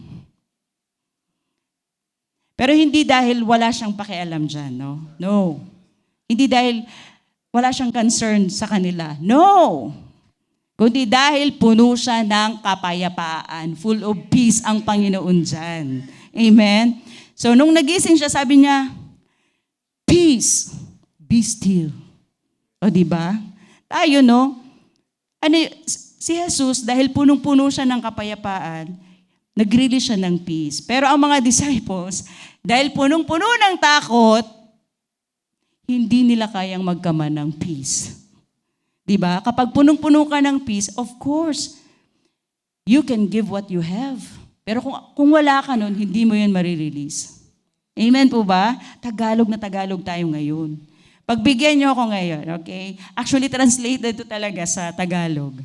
Pero hindi dahil wala siyang pakialam dyan, no? No. Hindi dahil wala siyang concern sa kanila. No. Kundi dahil puno siya ng kapayapaan. Full of peace ang Panginoon dyan. Amen? So, nung nagising siya, sabi niya, peace, be still. O, diba? Tayo, no? Si Jesus, dahil punong-puno siya ng kapayapaan, nag-release siya ng peace. Pero ang mga disciples, dahil punong-puno ng takot, hindi nila kayang magkaman ng peace. Diba? Kapag punong-puno ka ng peace, of course, you can give what you have. Pero kung wala ka nun, hindi mo yun marirelease. Amen po ba? Tagalog na Tagalog tayo ngayon. Pagbigyan niyo ako ngayon, okay? Actually, translated to talaga sa Tagalog.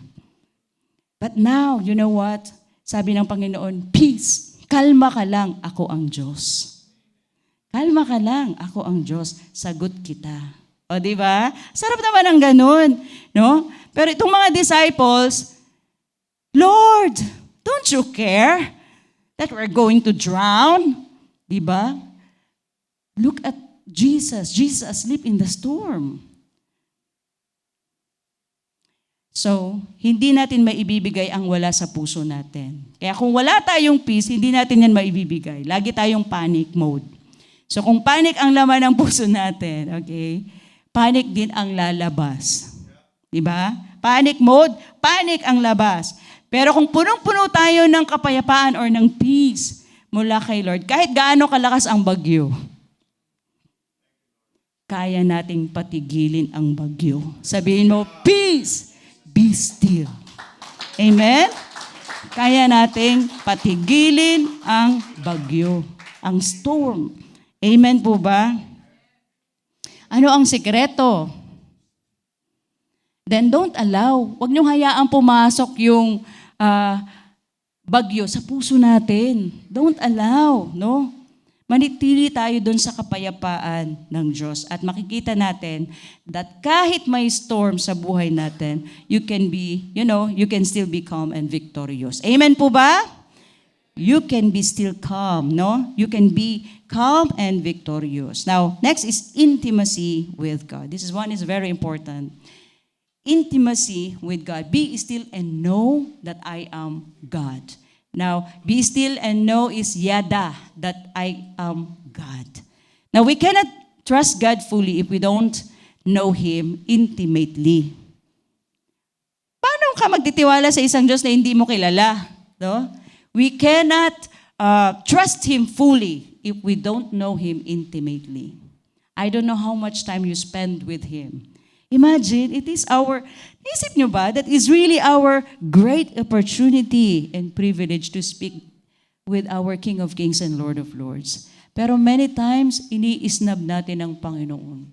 But now, you know what? Sabi ng Panginoon, peace. Kalma ka lang, ako ang Diyos. Kalma ka lang, ako ang Diyos. Sagot kita. O, di ba? Sarap naman ang ganun. No? Pero itong mga disciples, Lord, don't you care that we're going to drown? Di ba? Look at Jesus. Jesus asleep in the storm. So, hindi natin maibibigay ang wala sa puso natin. Kaya kung wala tayong peace, hindi natin yan maibibigay. Lagi tayong panic mode. So, kung panic ang laman ng puso natin, okay, panic din ang lalabas. Diba? Panic mode, panic ang labas. Pero kung punong-puno tayo ng kapayapaan or ng peace mula kay Lord, kahit gaano kalakas ang bagyo, kaya nating patigilin ang bagyo. Sabihin mo, peace! Be still. Amen? Kaya nating patigilin ang bagyo, ang storm. Amen po ba? Ano ang sikreto? Then don't allow. Huwag niyong hayaan pumasok yung bagyo sa puso natin. Don't allow, no? Manitili tayo doon sa kapayapaan ng Diyos at makikita natin that kahit may storm sa buhay natin, you can still be calm and victorious. Amen po ba? You can be still calm, no? You can be calm and victorious. Now, next is intimacy with God. This one is very important. Intimacy with God. Be still and know that I am God. Now, be still and know is yada, that I am God. Now, we cannot trust God fully if we don't know Him intimately. Paano paano ka magtitiwala sa isang Diyos na hindi mo kilala? No? We cannot trust Him fully if we don't know Him intimately. I don't know how much time you spend with Him. Imagine, isip nyo ba, that is really our great opportunity and privilege to speak with our King of Kings and Lord of Lords. Pero many times, ini-isnab natin ang Panginoon.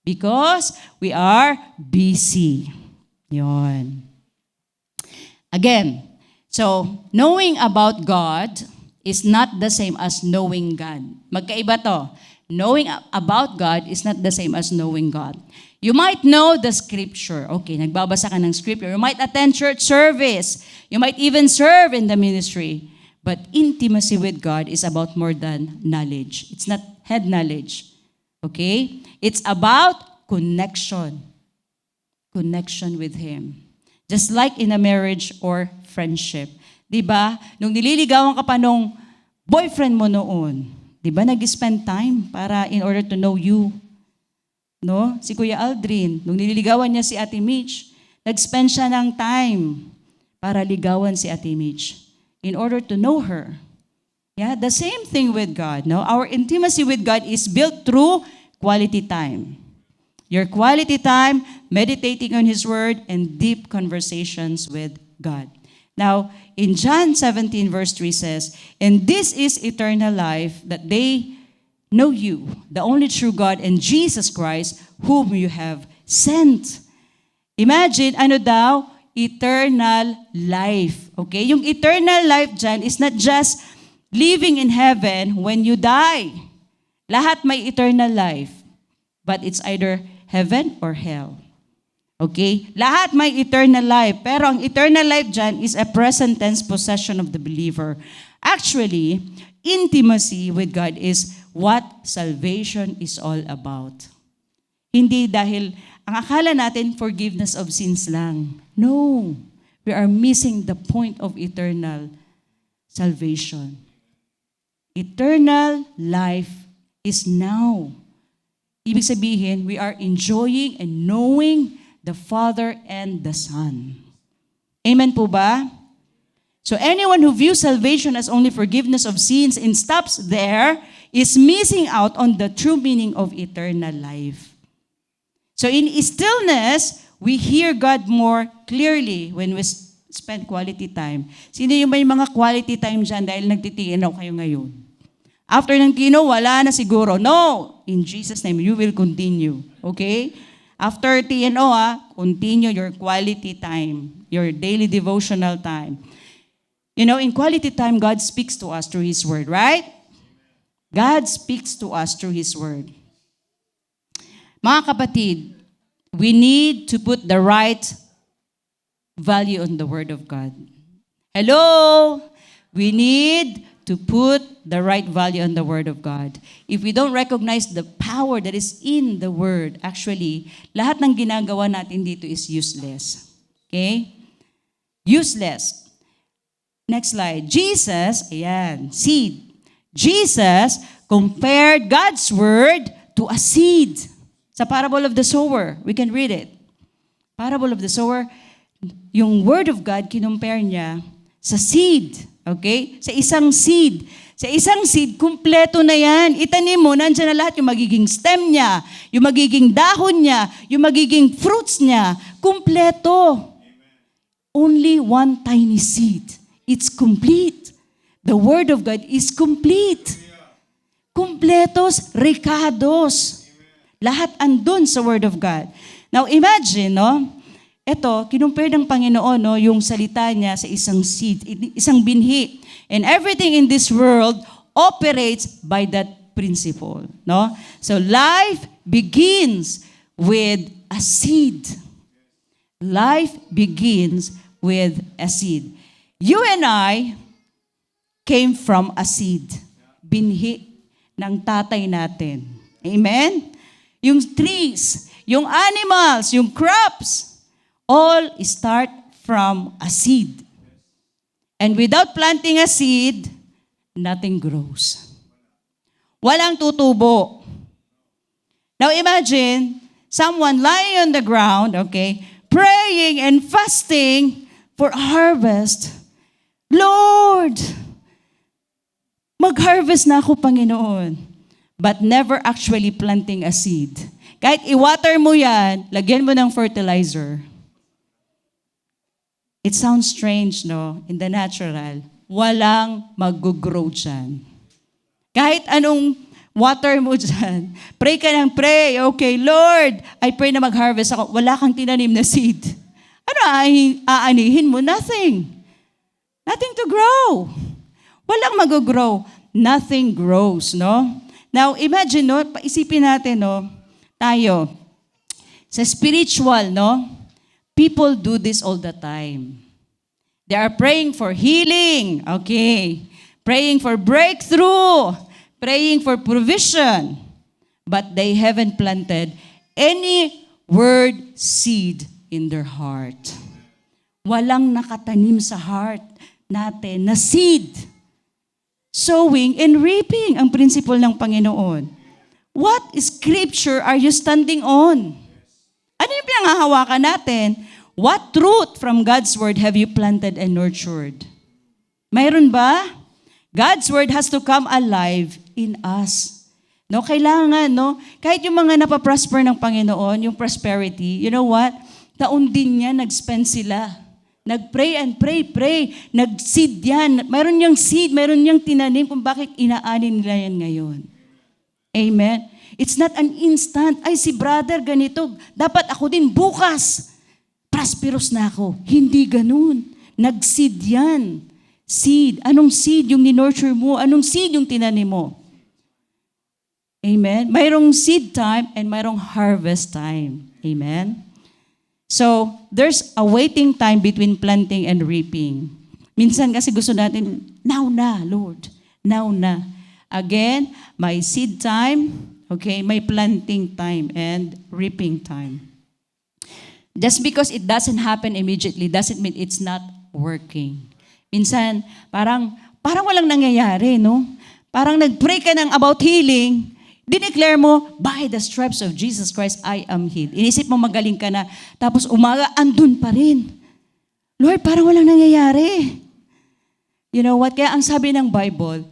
Because we are busy. Yon. Again, so knowing about God is not the same as knowing God. Magkaiba to. Knowing about God is not the same as knowing God. You might know the scripture. Okay, nagbabasa ka ng scripture. You might attend church service. You might even serve in the ministry. But intimacy with God is about more than knowledge. It's not head knowledge. Okay? It's about connection. Connection with Him. Just like in a marriage or friendship. Diba? Nung nililigawan ka pa nung boyfriend mo noon, diba nag-spend time para in order to know you? No? Si Kuya Aldrin, nung nililigawan niya si Ate Mitch, nag-spend siya ng time para ligawan si Ate Mitch in order to know her. Yeah, the same thing with God. No? Our intimacy with God is built through quality time. Your quality time, meditating on His Word, and deep conversations with God. Now, in John 17 verse 3 says, "And this is eternal life, that they know you, the only true God, and Jesus Christ, whom you have sent." Imagine, eternal life. Okay? Yung eternal life dyan is not just living in heaven when you die. Lahat may eternal life. But it's either heaven or hell. Okay? Lahat may eternal life. Pero ang eternal life dyan is a present tense possession of the believer. Actually, intimacy with God is what salvation is all about. Hindi dahil, ang akala natin, forgiveness of sins lang. No. We are missing the point of eternal salvation. Eternal life is now. Ibig sabihin, we are enjoying and knowing the Father and the Son. Amen po ba? So anyone who views salvation as only forgiveness of sins and stops there is missing out on the true meaning of eternal life. So in stillness, we hear God more clearly when we spend quality time. Sino yung may mga quality time dyan dahil nagtitinaw kayo ngayon? After ng tino, wala na siguro. No! In Jesus' name, you will continue. Okay? After TNO, continue your quality time, your daily devotional time. You know, in quality time, God speaks to us through His Word, right? God speaks to us through His Word. Mga kapatid, we need to put the right value on the Word of God. Hello? We need to put the right value on the Word of God. If we don't recognize the power that is in the Word, actually, lahat ng ginagawa natin dito is useless. Okay? Useless. Next slide. Jesus, ayan, seed. Jesus compared God's Word to a seed. Sa parable of the sower, we can read it. Parable of the sower, yung Word of God, kinumpare niya sa seed. Okay? Sa isang seed. Sa isang seed, kumpleto na yan. Itanim mo, nandiyan na lahat yung magiging stem niya, yung magiging dahon niya, yung magiging fruits niya. Kumpleto. Only one tiny seed. It's complete. The Word of God is complete. Kumpletos, ricados. Lahat andun sa Word of God. Now imagine, no? Ito, kinumpare ng Panginoon, no, yung salita niya sa isang seed, isang binhi. And everything in this world operates by that principle. No? So life begins with a seed. Life begins with a seed. You and I came from a seed. Binhi ng tatay natin. Amen? Yung trees, yung animals, yung crops, all start from a seed. And without planting a seed, nothing grows. Walang tutubo. Now imagine, someone lying on the ground, okay, praying and fasting for harvest. Lord, mag-harvest na ako, Panginoon. But never actually planting a seed. Kahit i-water mo yan, lagyan mo ng fertilizer. It sounds strange, no? In the natural, walang mag-grow dyan. Kahit anong water mo dyan, pray ka ng pray. Okay, Lord, I pray na mag-harvest ako. Wala kang tinanim na seed. Ano aanihin mo? Nothing. Nothing to grow. Walang mag-grow. Nothing grows, no? Now, imagine, no? Paisipin natin, no? Tayo. Sa spiritual, no? People do this all the time. They are praying for healing. Okay. Praying for breakthrough. Praying for provision. But they haven't planted any word seed in their heart. Walang nakatanim sa heart natin na seed. Sowing and reaping ang principle ng Panginoon. What scripture are you standing on? Ano yung pinanghahawakan natin? What truth from God's Word have you planted and nurtured? Mayroon ba? God's Word has to come alive in us. No, kailangan, no? Kahit yung mga napaprosper ng Panginoon, yung prosperity, you know what? Taon din niya, nag-spend sila. Nag-pray and pray. Nag-seed yan. Mayroon niyang seed, mayroon niyang tinanim kung bakit inaanin nila yan ngayon. Amen? It's not an instant. Ay, si brother ganito. Dapat ako din bukas. Prosperous na ako. Hindi ganun. Nag-seed yan. Seed. Anong seed yung ni-nurture mo? Anong seed yung tinanim mo? Amen? Mayroong seed time and mayroong harvest time. Amen? So, there's a waiting time between planting and reaping. Minsan kasi gusto natin, now na, Lord. Now na. Again, may seed time, okay, may planting time and reaping time. Just because it doesn't happen immediately doesn't mean it's not working. Minsan, parang walang nangyayari, no? Parang nag-pray ka ng about healing, dineclare mo, by the stripes of Jesus Christ, I am healed. Inisip mo magaling ka na, tapos umaga, andun pa rin. Lord, parang walang nangyayari. You know what? Kaya ang sabi ng Bible,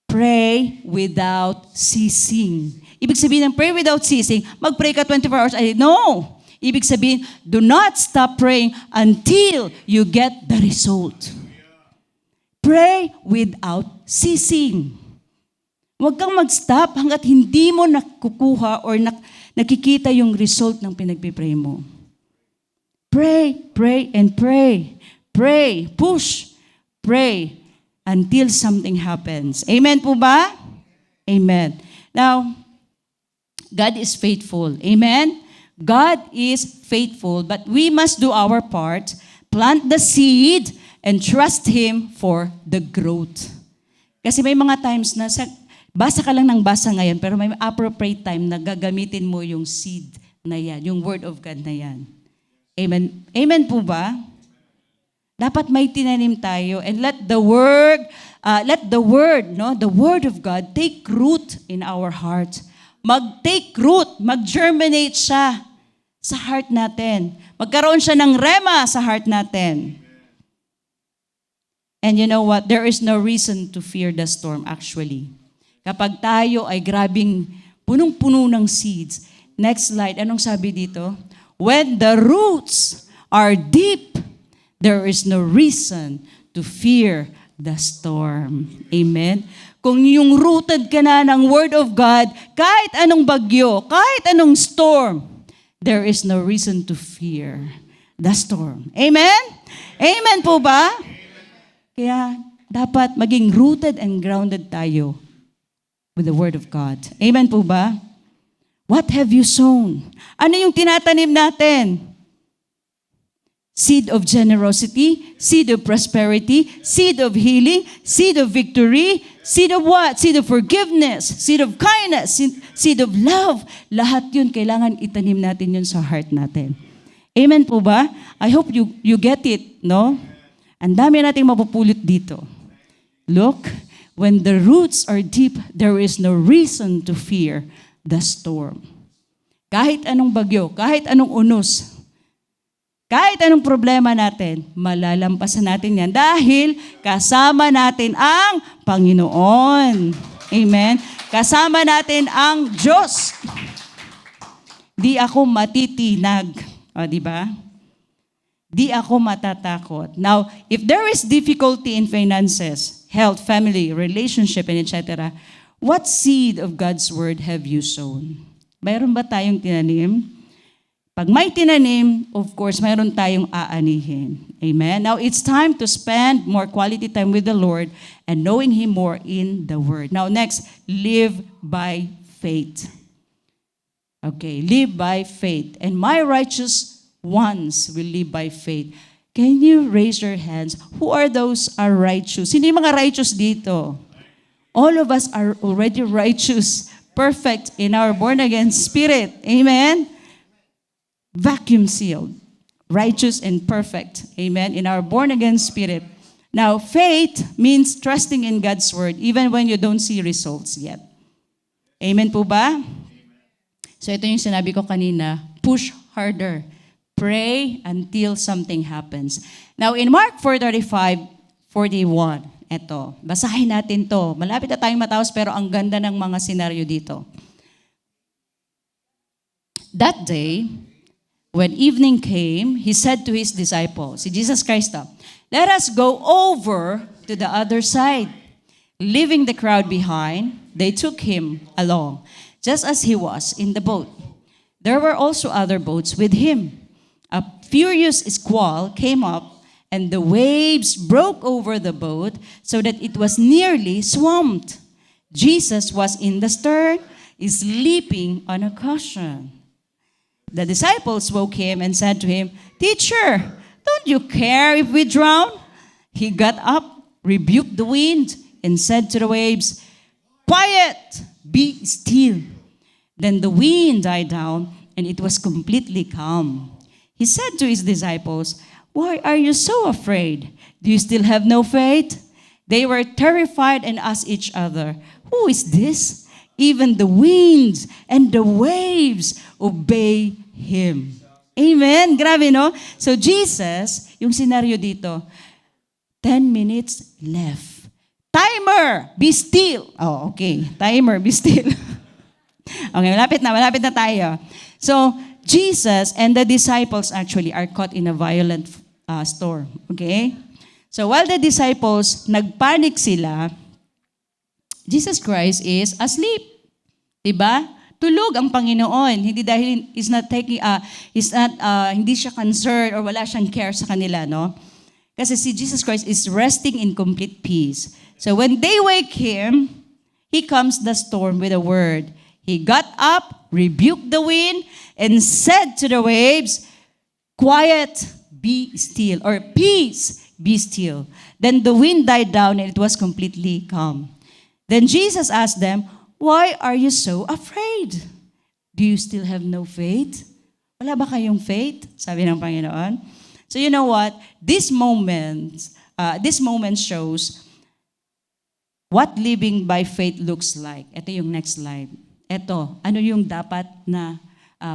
pray without ceasing. Ibig sabihin ng pray without ceasing, mag-pray ka 24 hours a day. No! Ibig sabihin, do not stop praying until you get the result. Pray without ceasing. Huwag kang mag-stop hanggat hindi mo nakukuha or nakikita yung result ng pinagpipray mo. Pray, pray, and pray. Pray, push, pray until something happens. Amen po ba? Amen. Now, God is faithful. Amen? God is faithful, but we must do our part, plant the seed, and trust Him for the growth. Kasi may mga times na basa ka lang ng basa ngayon, pero may appropriate time na gagamitin mo yung seed na yan, yung word of God na yan. Amen. Amen po ba? Dapat may tinanim tayo and let the word, the word of God take root in our heart. Mag-take root, mag-germinate siya sa heart natin. Magkaroon siya ng rema sa heart natin. And you know what? There is no reason to fear the storm actually. Kapag tayo ay grabing punong-puno ng seeds. Next slide, anong sabi dito? When the roots are deep, there is no reason to fear the storm. Amen? Kung yung rooted ka na ng Word of God, kahit anong bagyo, kahit anong storm, there is no reason to fear the storm. Amen? Amen po ba? Kaya dapat maging rooted and grounded tayo with the Word of God. Amen po ba? What have you sown? Ano yung tinatanim natin? Seed of generosity, seed of prosperity, seed of healing, seed of victory, seed of what? Seed of forgiveness, seed of kindness, seed of love. Lahat yun, kailangan itanim natin yun sa heart natin. Amen po ba? I hope you get it, no? Ang dami nating mapupulot dito. Look, when the roots are deep, there is no reason to fear the storm. Kahit anong bagyo, kahit anong unos, Kahit anong problema natin, malalampasan natin yan dahil kasama natin ang Panginoon. Amen? Kasama natin ang Diyos. Di ako matitinag. O, di ba? Di ako matatakot. Now, if there is difficulty in finances, health, family, relationship, and etc., what seed of God's Word have you sown? Mayroon ba tayong tinanim? Pag may tinanim, of course, mayroon tayong aanihin. Amen? Now, it's time to spend more quality time with the Lord and knowing Him more in the Word. Now, next, live by faith. Okay, live by faith. And my righteous ones will live by faith. Can you raise your hands? Who are those are righteous? Sino yung mga righteous dito? All of us are already righteous, perfect in our born-again spirit. Amen? Vacuum sealed, righteous and perfect. Amen? In our born-again spirit. Now, faith means trusting in God's word even when you don't see results yet. Amen po ba? So ito yung sinabi ko kanina, push harder. Pray until something happens. Now, in Mark 4:35-41, eto, basahin natin to. Malapit na tayong matapos pero ang ganda ng mga senaryo dito. That day, when evening came, he said to his disciples, si Jesus Christ, let us go over to the other side. Leaving the crowd behind, they took him along, just as he was in the boat. There were also other boats with him. A furious squall came up, and the waves broke over the boat so that it was nearly swamped. Jesus was in the stern, sleeping on a cushion. The disciples woke him and said to him, Teacher, don't you care if we drown? He got up, rebuked the wind, and said to the waves, Quiet, be still. Then the wind died down, and it was completely calm. He said to his disciples, Why are you so afraid? Do you still have no faith? They were terrified and asked each other, Who is this? Even the winds and the waves obey Him. Amen? Grabe, no? So Jesus, yung senaryo dito, 10 minutes left. Timer, be still. Oh, okay. Timer, be still. Okay, malapit na tayo. So, Jesus and the disciples actually are caught in a violent storm. Okay? So, while the disciples, nagpanic sila, Jesus Christ is asleep. Diba? Tulog ang Panginoon. Hindi dahil hindi siya concerned or wala siyang care sa kanila, no? Kasi si Jesus Christ is resting in complete peace. So when they wake him, he comes the storm with a word. He got up, rebuked the wind, and said to the waves, Quiet, be still, or peace, be still. Then the wind died down and it was completely calm. Then Jesus asked them, Why are you so afraid? Do you still have no faith? Wala ba kayong faith? Sabi ng Panginoon. So you know what? This moment shows what living by faith looks like. Ito yung next slide. Ito, ano yung dapat na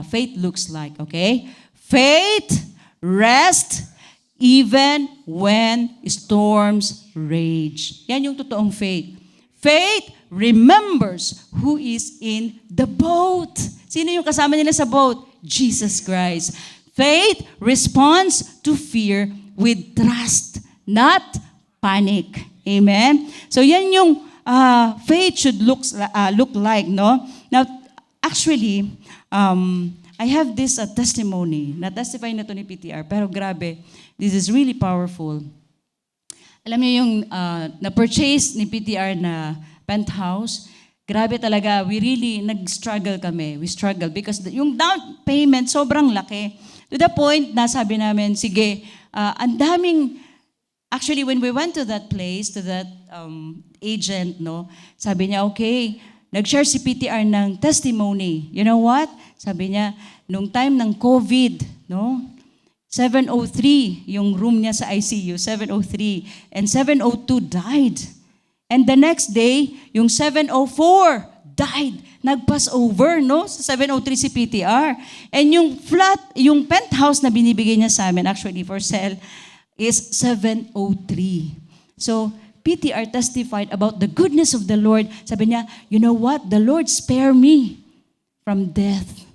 faith looks like, okay? Faith, rest, even when storms rage. Yan yung totoong faith. Faith remembers who is in the boat. Sino yung kasama nila sa boat? Jesus Christ. Faith responds to fear with trust, not panic. Amen? So yan yung faith should look like, no? Now, actually, I have this testimony. Na-testify na to ni PTR, pero grabe, this is really powerful. Alam niyo yung na-purchase ni PTR na penthouse, grabe talaga, we really nag-struggle kami. We struggle because yung down payment sobrang laki. To the point na sabi namin, sige, ang daming, actually when we went to that place, to that agent, no, sabi niya, okay, nag-share si PTR ng testimony. You know what? Sabi niya, nung time ng COVID, no, 703, yung room niya sa ICU, 703, and 702 died. And the next day, yung 704 died. Nag-pass over, no? Sa 703 si PTR. And yung flat, yung penthouse na binibigay niya sa amin, actually for sale, is 703. So, PTR testified about the goodness of the Lord. Sabi niya, you know what? The Lord spare me from death.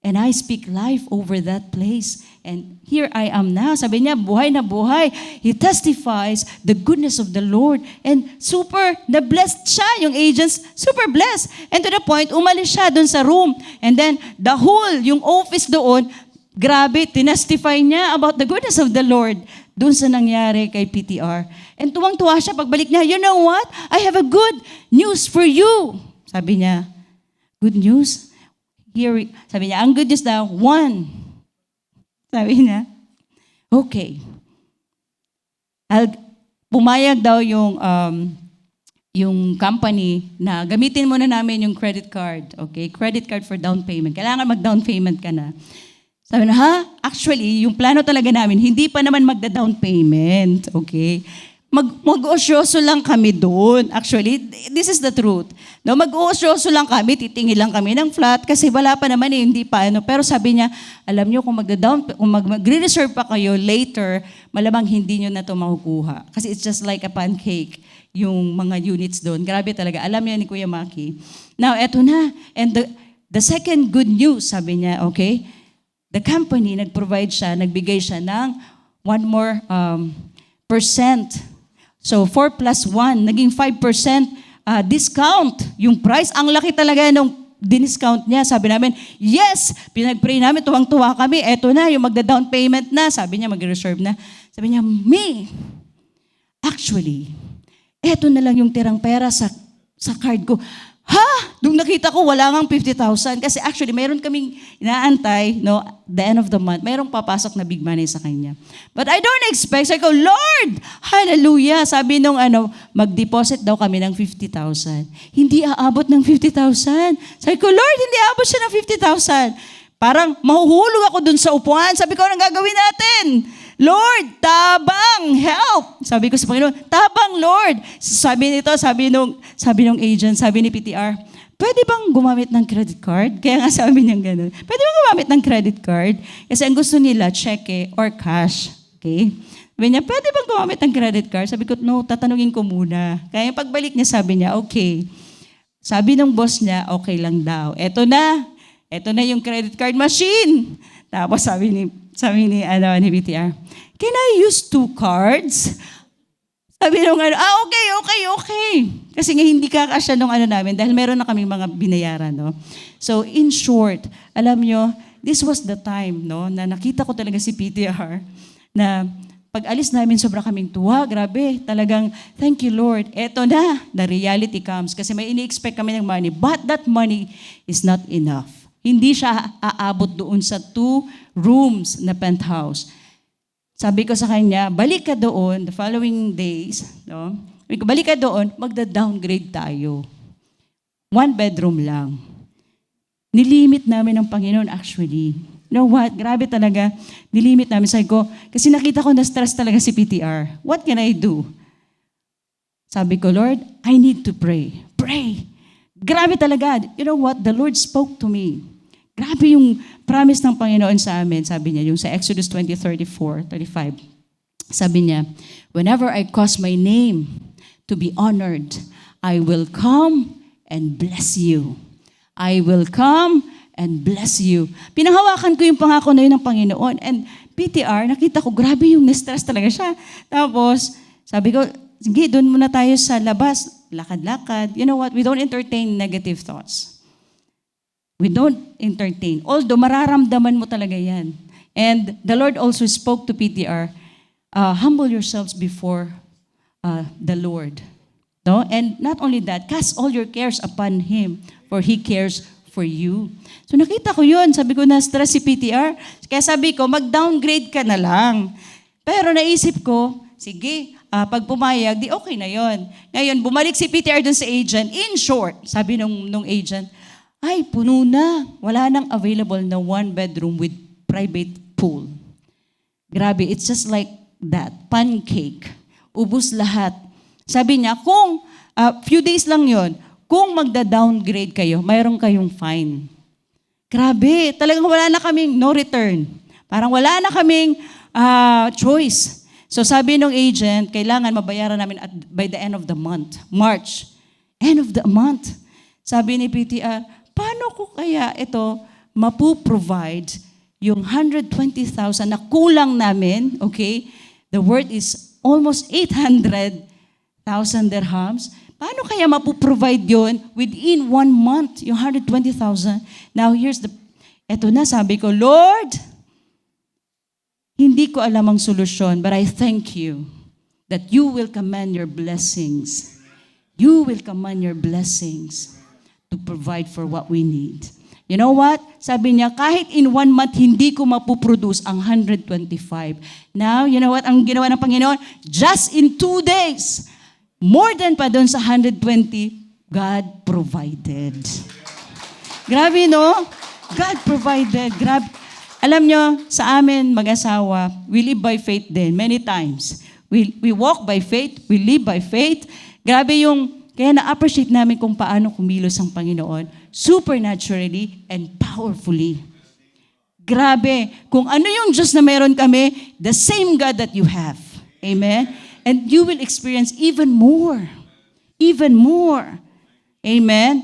And I speak life over that place. And here I am now. Sabi niya, buhay na buhay. He testifies the goodness of the Lord. And super, na-blessed siya, yung agents, super blessed. And to the point, umalis siya doon sa room. And then, the whole, yung office doon, grabe, tinestify niya about the goodness of the Lord doon sa nangyari kay PTR. And tuwang-tuwa siya, pagbalik niya, you know what? I have a good news for you. Sabi niya, good news? Here, sabi niya, ang good news daw, one. Sabi niya, okay. Pumayag daw yung company na gamitin muna namin yung credit card. Okay, credit card for down payment. Kailangan mag-down payment ka na. Sabi na, actually, yung plano talaga namin, hindi pa naman magda-down payment. Okay? Mag-uosyoso lang kami doon. Actually, this is the truth. No, mag-uosyoso lang kami, titingin lang kami ng flat kasi wala pa naman hindi pa ano. Pero sabi niya, alam niyo kung magre-reserve pa kayo later, malamang hindi niyo na ito makukuha. Kasi it's just like a pancake, yung mga units doon. Grabe talaga. Alam niya ni Kuya Maki. Now, eto na. And the second good news, sabi niya, okay, the company, nagbigay siya ng one more percent. So, 4 plus 1, naging 5% discount. Yung price, ang laki talaga nung diniscount niya. Sabi namin, yes! Pinag-pray namin, tuwang-tuwa kami. Eto na, yung magda-down payment na. Sabi niya, mag-reserve na. Sabi niya, actually, eto na lang yung tirang pera sa card ko. Nung nakita ko, wala ngang 50,000. Kasi actually, mayroon kaming inaantay, no, the end of the month, mayroong papasok na big money sa kanya. But I don't expect. Sabi ko, Lord, hallelujah. Sabi nung mag-deposit daw kami ng 50,000. Hindi aabot ng 50,000. Sabi ko, Lord, hindi aabot siya ng 50,000. Parang mahuhulog ako dun sa upuan. Sabi ko, anong gagawin natin? Lord, tabang, help. Sabi ko sa Panginoon, tabang Lord. Sabi nung agent, sabi ni PTR, pwede bang gumamit ng credit card? Kaya nga sabi niya gano'n, pwede bang gumamit ng credit card? Kasi ang gusto nila, cheque or cash. Okay? Sabi niya, pwede bang gumamit ng credit card? Sabi ko, no, tatanungin ko muna. Kaya pagbalik niya, sabi niya, okay. Sabi ng boss niya, okay lang daw. Eto na yung credit card machine. Tapos sabi ni BTR, can I use 2 cards? Sabi nung okay. Kasi nga hindi kakasya nung namin dahil meron na kaming mga binayaran, no? So, in short, alam nyo, this was the time, no, na nakita ko talaga si PTR na pag alis namin, sobra kaming tuwa. Grabe, talagang, thank you, Lord. Eto na, the reality comes. Kasi may ini-expect kami ng money, but that money is not enough. Hindi siya aabot doon sa 2 rooms na penthouse. Sabi ko sa kanya, balik ka doon, the following days, no? Balik ka doon, magda-downgrade tayo. 1 bedroom lang. Nilimit namin ng Panginoon actually. You know what? Grabe talaga. Nilimit namin. Sabi ko, kasi nakita ko na stress talaga si PTR. What can I do? Sabi ko, Lord, I need to pray. Pray. Grabe talaga. You know what? The Lord spoke to me. Grabe yung promise ng Panginoon sa amin. Sabi niya, yung sa Exodus 20:35. Sabi niya, whenever I cause my name to be honored, I will come and bless you. I will come and bless you. Pinahawakan ko yung pangako na yun ng Panginoon. And PTR, nakita ko, grabe yung na-stress talaga siya. Tapos, sabi ko, sige, doon muna tayo sa labas. Lakad-lakad. You know what? We don't entertain negative thoughts. We don't entertain. Although mararamdaman mo talaga yan. And the Lord also spoke to PTR, humble yourselves before the Lord. No? And not only that, cast all your cares upon Him, for He cares for you. So nakita ko yun. Sabi ko, na-stress si PTR. Kaya sabi ko, mag-downgrade ka na lang. Pero naisip ko, sige, pag pumayag, di okay na yon. Ngayon, bumalik si PTR dun sa agent. In short, sabi nung agent, ay, puno na. Wala nang available na 1 bedroom with private pool. Grabe, it's just like that. Pancake. Ubus lahat. Sabi niya, kung few days lang yon, kung magda-downgrade kayo, mayroon kayong fine. Grabe, talagang wala na kaming no return. Parang wala na kaming choice. So sabi ng agent, kailangan mabayaran namin by the end of the month, March. End of the month. Sabi ni PTR, paano ko kaya ito mapu-provide yung 120,000 na kulang namin, okay? The word is almost 800,000 dirhams. Paano kaya mapu-provide yun within 1 month, yung 120,000? Now, eto na, sabi ko, Lord, hindi ko alam ang solusyon, but I thank you that you will command your blessings. You will command your blessings to provide for what we need. You know what? Sabi niya, kahit in 1 month, hindi ko mapuproduce ang 125. Now, you know what ang ginawa ng Panginoon? Just in 2 days, more than pa doon sa 120, God provided. Grabe, no? God provided. Grabe. Alam nyo, sa amin, mag-asawa, we live by faith din, many times. We walk by faith, we live by faith. Grabe kaya na-appreciate namin kung paano kumilos ang Panginoon, supernaturally and powerfully. Grabe, kung ano yung Diyos na meron kami, the same God that you have. Amen? And you will experience even more. Even more. Amen?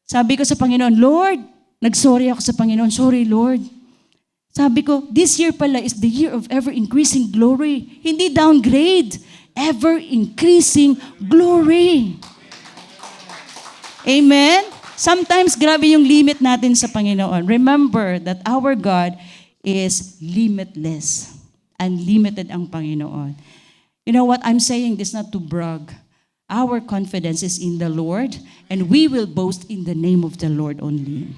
Sabi ko sa Panginoon, Lord, nagsorry ako sa Panginoon, sorry Lord. Sabi ko, this year pala is the year of ever-increasing glory. Hindi downgrade. Ever-increasing glory. Amen? Sometimes, grabe yung limit natin sa Panginoon. Remember that our God is limitless. Unlimited ang Panginoon. You know what? I'm saying this not to brag. Our confidence is in the Lord, and we will boast in the name of the Lord only.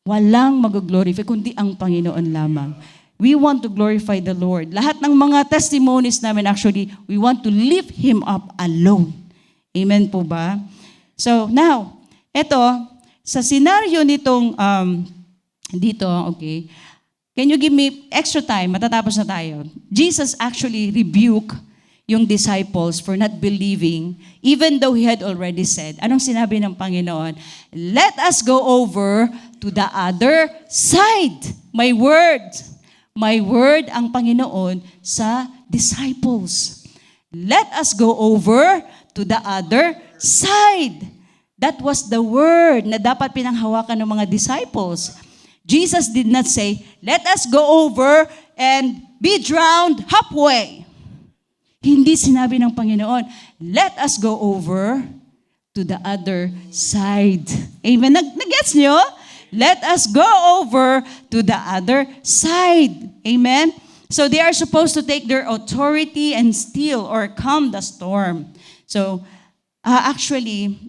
Walang mag-glorify, kundi ang Panginoon lamang. We want to glorify the Lord. Lahat ng mga testimonies namin actually, we want to lift Him up alone. Amen po ba? So now, eto, sa senaryo nitong, dito, okay, can you give me extra time? Matatapos na tayo. Jesus actually rebuked yung disciples for not believing, even though He had already said, anong sinabi ng Panginoon? Let us go over to the other side. My word ang Panginoon sa disciples. Let us go over to the other side. That was the word na dapat pinanghawakan ng mga disciples. Jesus did not say, let us go over and be drowned halfway. Hindi sinabi ng Panginoon, let us go over to the other side. Amen? Nag-gets nyo? Let us go over to the other side. Amen? So they are supposed to take their authority and still or calm the storm. So actually,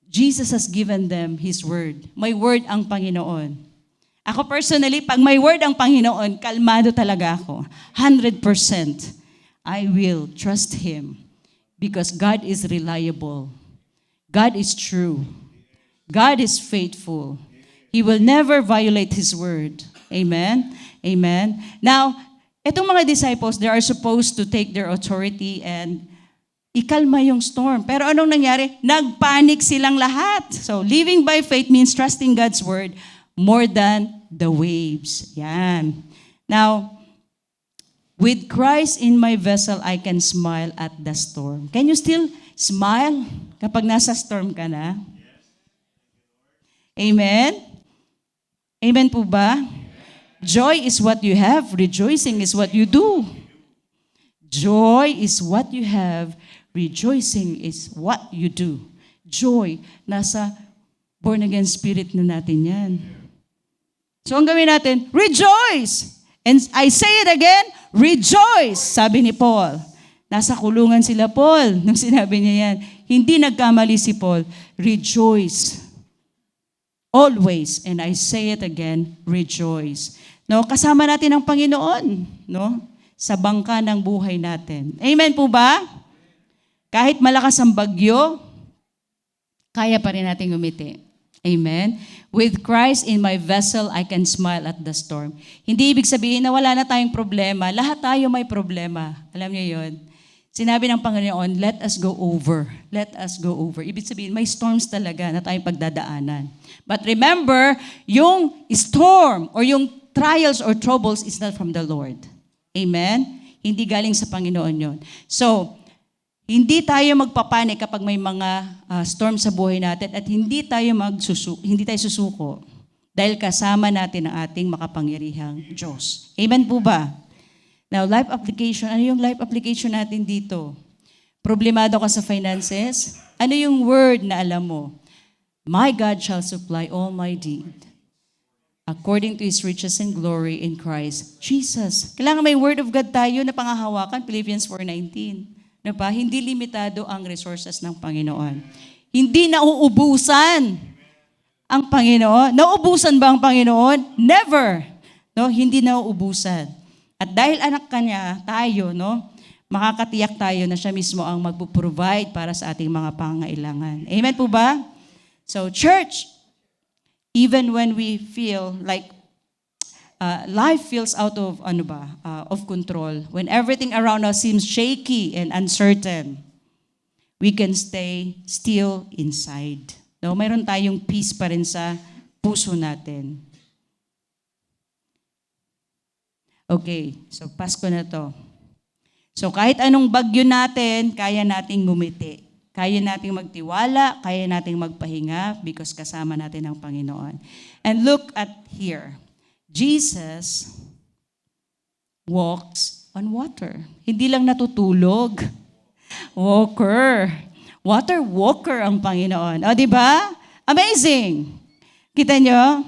Jesus has given them His word. May word ang Panginoon. Ako personally, pag may word ang Panginoon, kalmado talaga ako. 100%. I will trust Him because God is reliable. God is true. God is faithful. He will never violate His word. Amen? Amen? Now, itong mga disciples, they are supposed to take their authority and ikalma yung storm. Pero anong nangyari? Nagpanic silang lahat. So, living by faith means trusting God's word more than the waves. Yan. Now, with Christ in my vessel, I can smile at the storm. Can you still smile kapag nasa storm ka na? Amen? Amen po ba? Joy is what you have. Rejoicing is what you do. Joy is what you have. Rejoicing is what you do. Joy, nasa born-again spirit na natin yan. So ang gawin natin, rejoice! And I say it again, rejoice! Sabi ni Paul. Nasa kulungan sila Paul nung sinabi niya yan. Hindi nagkamali si Paul. Rejoice. Always, and I say it again, rejoice. No, kasama natin ang Panginoon, no? Sa bangka ng buhay natin. Amen po ba? Kahit malakas ang bagyo, kaya pa rin natin umiti. Amen? With Christ in my vessel, I can smile at the storm. Hindi ibig sabihin na wala na tayong problema. Lahat tayo may problema. Alam niyo yon. Sinabi ng Panginoon, let us go over. Let us go over. Ibig sabihin, may storms talaga na tayong pagdadaanan. But remember, yung storm or yung trials or troubles is not from the Lord. Amen? Hindi galing sa Panginoon yon. So, hindi tayo magpapanik kapag may mga storm sa buhay natin at hindi tayo susuko dahil kasama natin ang ating makapangyarihang Diyos. Amen po ba? Now, life application. Ano yung life application natin dito? Problemado ka sa finances? Ano yung word na alam mo? My God shall supply all my need according to His riches and glory in Christ Jesus. Kailangan may word of God tayo na pangahawakan, Philippians 4:19. Na pa, hindi limitado ang resources ng Panginoon. Hindi nauubusan ang Panginoon. Nauubusan ba ang Panginoon? Never. No, hindi nauubusan. At dahil anak kanya, tayo, no, makakatiyak tayo na siya mismo ang magpo-provide para sa ating mga pangailangan. Amen po ba? So, church, even when we feel like life feels out of of control, when everything around us seems shaky and uncertain, we can stay still inside. No, mayroon tayong peace pa rin sa puso natin. Okay, so Pasko na to. So kahit anong bagyo natin, kaya nating ngumiti. Kaya nating magtiwala, kaya nating magpahinga because kasama natin ang Panginoon. And look at here. Jesus walks on water. Hindi lang natutulog. Walker. Water walker ang Panginoon. O, di ba? Amazing. Kita nyo?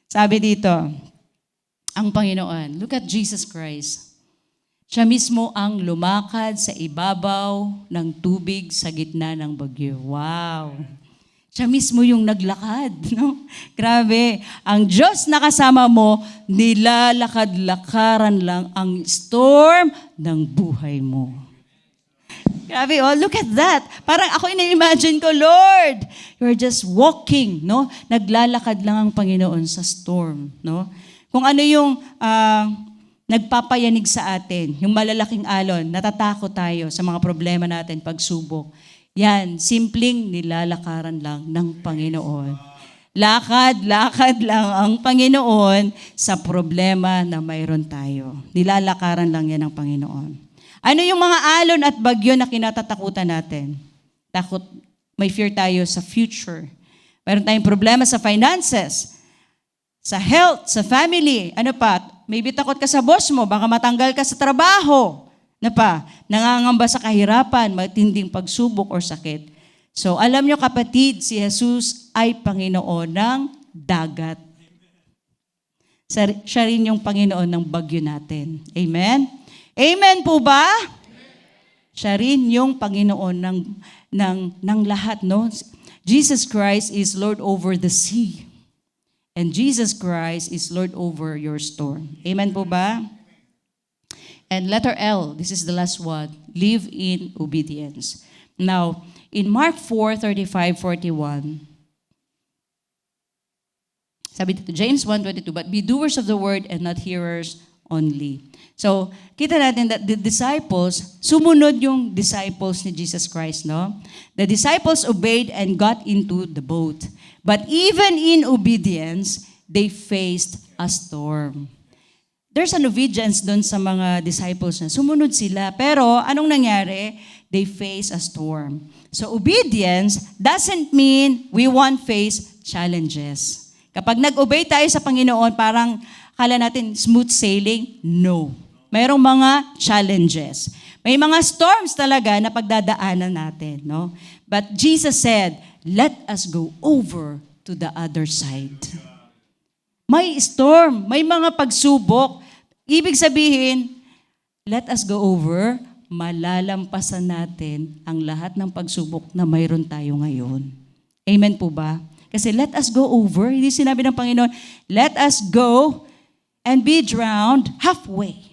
Sabi dito, ang Panginoon, look at Jesus Christ. Siya mismo ang lumakad sa ibabaw ng tubig sa gitna ng bagyo. Wow! Siya mismo yung naglakad. No? Grabe. Ang Diyos na kasama mo, nilalakad-lakaran lang ang storm ng buhay mo. Grabe, oh, look at that. Parang ako ina-imagine ko, Lord, you're just walking, no? Naglalakad lang ang Panginoon sa storm, no? Kung ano yung nagpapayanig sa atin, yung malalaking alon, natatakot tayo sa mga problema natin, pagsubok. Yan, simpleng nilalakaran lang ng Panginoon. Lakad lang ang Panginoon sa problema na mayroon tayo. Nilalakaran lang yan ng Panginoon. Ano yung mga alon at bagyo na kinatatakutan natin? Takot, may fear tayo sa future. Mayroon tayong problema sa finances, sa health, sa family. Ano pa? Maybe takot ka sa boss mo, baka matanggal ka sa trabaho. Ano pa? Nangangamba sa kahirapan, matinding pagsubok or sakit. So, alam nyo kapatid, si Jesus ay Panginoon ng dagat. Siya rin yung Panginoon ng bagyo natin. Amen? Amen po ba? Siya rin yung Panginoon ng lahat, no? Jesus Christ is Lord over the sea. And Jesus Christ is Lord over your storm. Amen po ba? And letter L, this is the last one, live in obedience. Now, in Mark 4:35-41, sabi dito, James 1:22, but be doers of the word and not hearers only. So, kita natin that the disciples, sumunod yung disciples ni Jesus Christ, no? The disciples obeyed and got into the boat. But even in obedience, they faced a storm. There's an obedience doon sa mga disciples na sumunod sila. Pero anong nangyari? They face a storm. So obedience doesn't mean we won't face challenges. Kapag nag-obey tayo sa Panginoon, parang kala natin smooth sailing? No. Mayroong mga challenges. May mga storms talaga na pagdadaanan natin, no? But Jesus said, let us go over to the other side. May storm, may mga pagsubok. Ibig sabihin, let us go over, malalampasan natin ang lahat ng pagsubok na mayroon tayo ngayon. Amen po ba? Kasi let us go over, hindi sinabi ng Panginoon, let us go and be drowned halfway.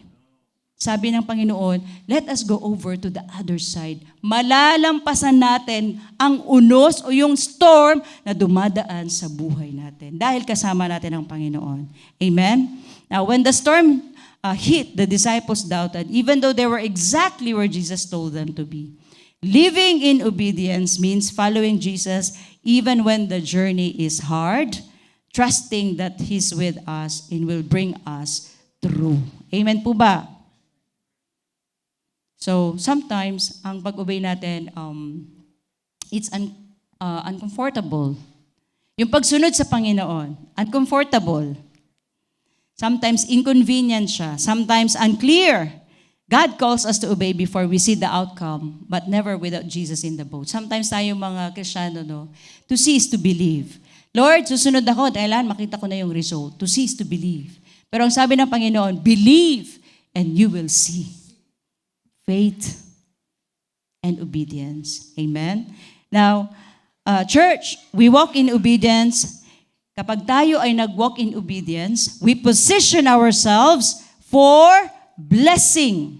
Sabi ng Panginoon, let us go over to the other side. Malalampasan natin ang unos o yung storm na dumadaan sa buhay natin. Dahil kasama natin ang Panginoon. Amen? Now, when the storm hit, the disciples doubted, even though they were exactly where Jesus told them to be. Living in obedience means following Jesus even when the journey is hard, trusting that He's with us and will bring us through. Amen po ba? So, sometimes, ang pag-obey natin, it's uncomfortable. Yung pagsunod sa Panginoon, uncomfortable. Sometimes, inconvenient siya. Sometimes, unclear. God calls us to obey before we see the outcome, but never without Jesus in the boat. Sometimes tayo mga Kristiyano, to cease to believe. Lord, susunod ako, dahil makita ko na yung result. To cease to believe. Pero ang sabi ng Panginoon, believe and you will see. Faith and obedience. Amen? Now, church, we walk in obedience. Kapag tayo ay nag-walk in obedience, we position ourselves for blessing,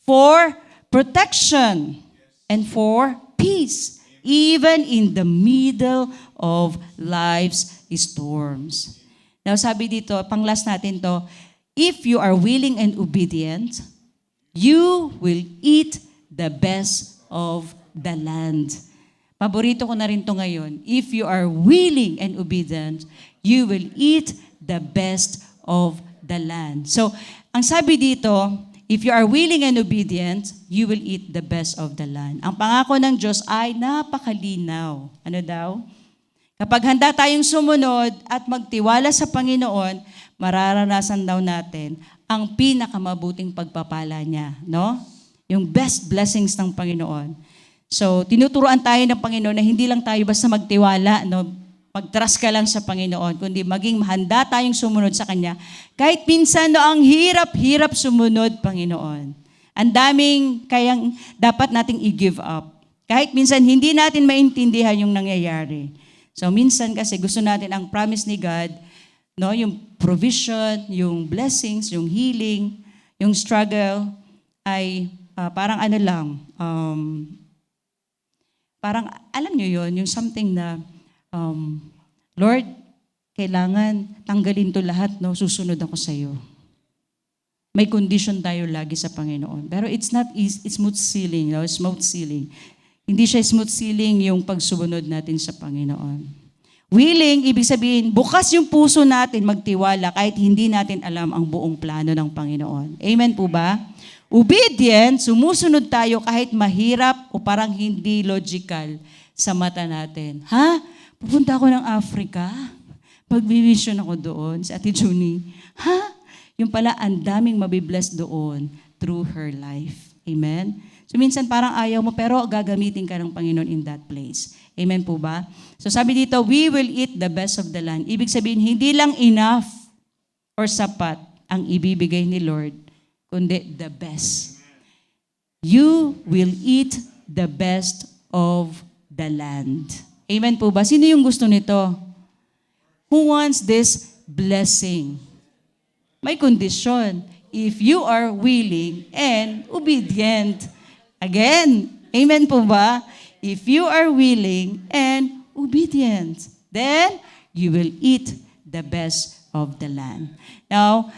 for protection, and for peace, even in the middle of life's storms. Now, sabi dito, pang-last natin to, if you are willing and obedient, you will eat the best of the land. Paborito ko na rin to ngayon. If you are willing and obedient, you will eat the best of the land. So, ang sabi dito, if you are willing and obedient, you will eat the best of the land. Ang pangako ng Diyos ay napakalinaw. Ano daw? Kapag handa tayong sumunod at magtiwala sa Panginoon, mararanasan daw natin ang pinakamabuting pagpapala niya, no? Yung best blessings ng Panginoon. So, tinuturuan tayo ng Panginoon na hindi lang tayo basta magtiwala, no? Mag-trust ka lang sa Panginoon, kundi maging handa tayong sumunod sa Kanya. Kahit minsan, no, ang hirap-hirap sumunod, Panginoon. Ang daming kayang dapat nating i-give up. Kahit minsan, hindi natin maintindihan yung nangyayari. So, minsan kasi gusto natin ang promise ni God, no, yung provision, yung blessings, yung healing, yung struggle ay parang ano lang, parang alam nyo yun, yung something na, Lord, kailangan tanggalin to lahat, no, susunod ako sa iyo. May condition tayo lagi sa Panginoon. Pero it's not smooth sailing, no, smooth sailing. Hindi siya smooth sailing yung pagsumunod natin sa Panginoon. Willing, ibig sabihin, bukas yung puso natin magtiwala kahit hindi natin alam ang buong plano ng Panginoon. Amen po ba? Obedient, sumusunod tayo kahit mahirap o parang hindi logical sa mata natin. Ha? Pupunta ako ng Africa? Pag-vision ako doon, si Ate Junie. Ha? Yung pala, ang daming mabibless doon through her life. Amen? So minsan parang ayaw mo, pero gagamitin ka ng Panginoon in that place. Amen po ba? So sabi dito, we will eat the best of the land. Ibig sabihin, hindi lang enough or sapat ang ibibigay ni Lord, kundi the best. You will eat the best of the land. Amen po ba? Sino yung gusto nito? Who wants this blessing? May condition. If you are willing and obedient. Again, amen po ba? If you are willing and obedient, then you will eat the best of the land. Now,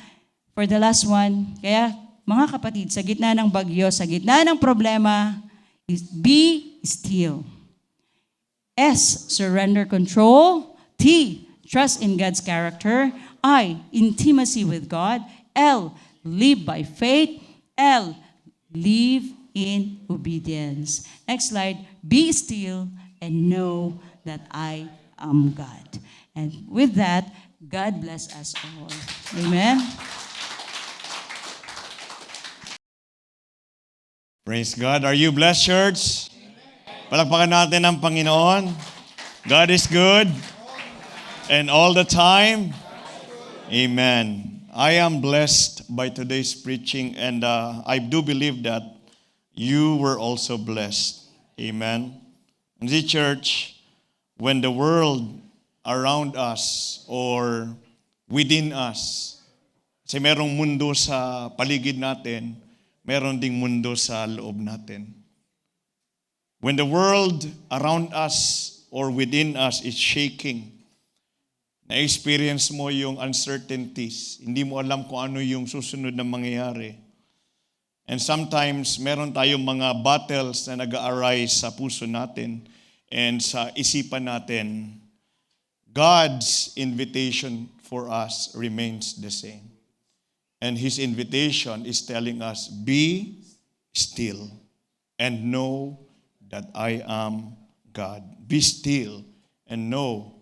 for the last one, kaya mga kapatid, sa gitna ng bagyo, sa gitna ng problema, be still. S, surrender control. T, trust in God's character. I, intimacy with God. L, live by faith. L, live in obedience. Next slide. Be still and know that I am God. And with that, God bless us all. Amen. Praise God. Are you blessed, church? Palakpakan natin ang Panginoon. God is good. And all the time. Amen. I am blessed by today's preaching, and I do believe that you were also blessed. Amen. In the church, when the world around us or within us Kasi merong mundo sa paligid natin, meron ding mundo sa loob natin. When the world around us or within us is shaking, na-experience mo yung uncertainties, hindi mo alam kung ano yung susunod na mangyayari. And sometimes, meron tayong mga battles na nag-arise sa puso natin and sa isipan natin. God's invitation for us remains the same. And His invitation is telling us, be still and know that I am God. Be still and know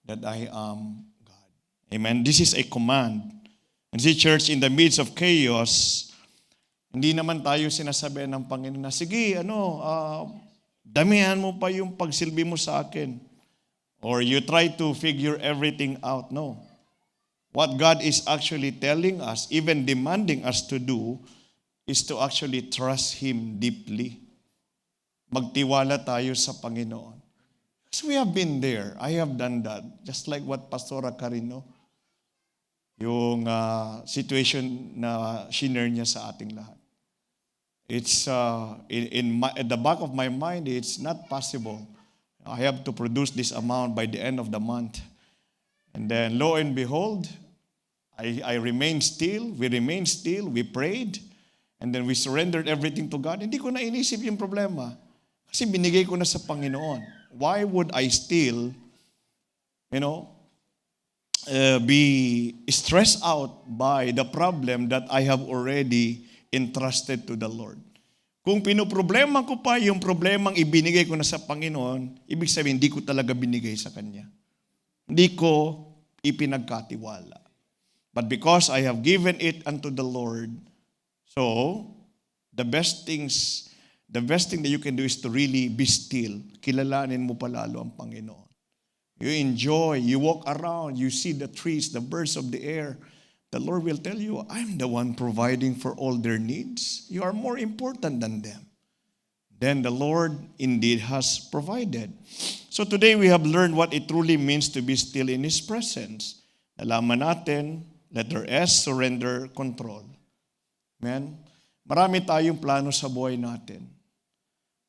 that I am God. Amen. This is a command. And see, church, in the midst of chaos, hindi naman tayo sinasabi ng Panginoon na, sige, damihan mo pa yung pagsilbi mo sa akin. Or you try to figure everything out. No. What God is actually telling us, even demanding us to do, is to actually trust Him deeply. Magtiwala tayo sa Panginoon. Because we have been there. I have done that. Just like what Pastora Carino, yung situation na shinare niya sa ating lahat. It's at the back of my mind, it's not possible. I have to produce this amount by the end of the month. And then, lo and behold, I remained still, we prayed, and then we surrendered everything to God. Hindi ko na inisip yung problema. Kasi binigay ko na sa Panginoon. Why would I still, be stressed out by the problem that I have already entrusted to the Lord? Kung pinoproblema ko pa yung problemang ibinigay ko na sa Panginoon, ibig sabihin, hindi ko talaga binigay sa Kanya. Hindi ko ipinagkatiwala. But because I have given it unto the Lord, so the best thing that you can do is to really be still. Kilalanin mo palalo ang Panginoon. You enjoy, you walk around, you see the trees, the birds of the air. The Lord will tell you, I'm the one providing for all their needs. You are more important than them. Then the Lord indeed has provided. So today we have learned what it truly means to be still in His presence. Nalaman natin, letter S, surrender, control. Amen? Marami tayong plano sa buhay natin.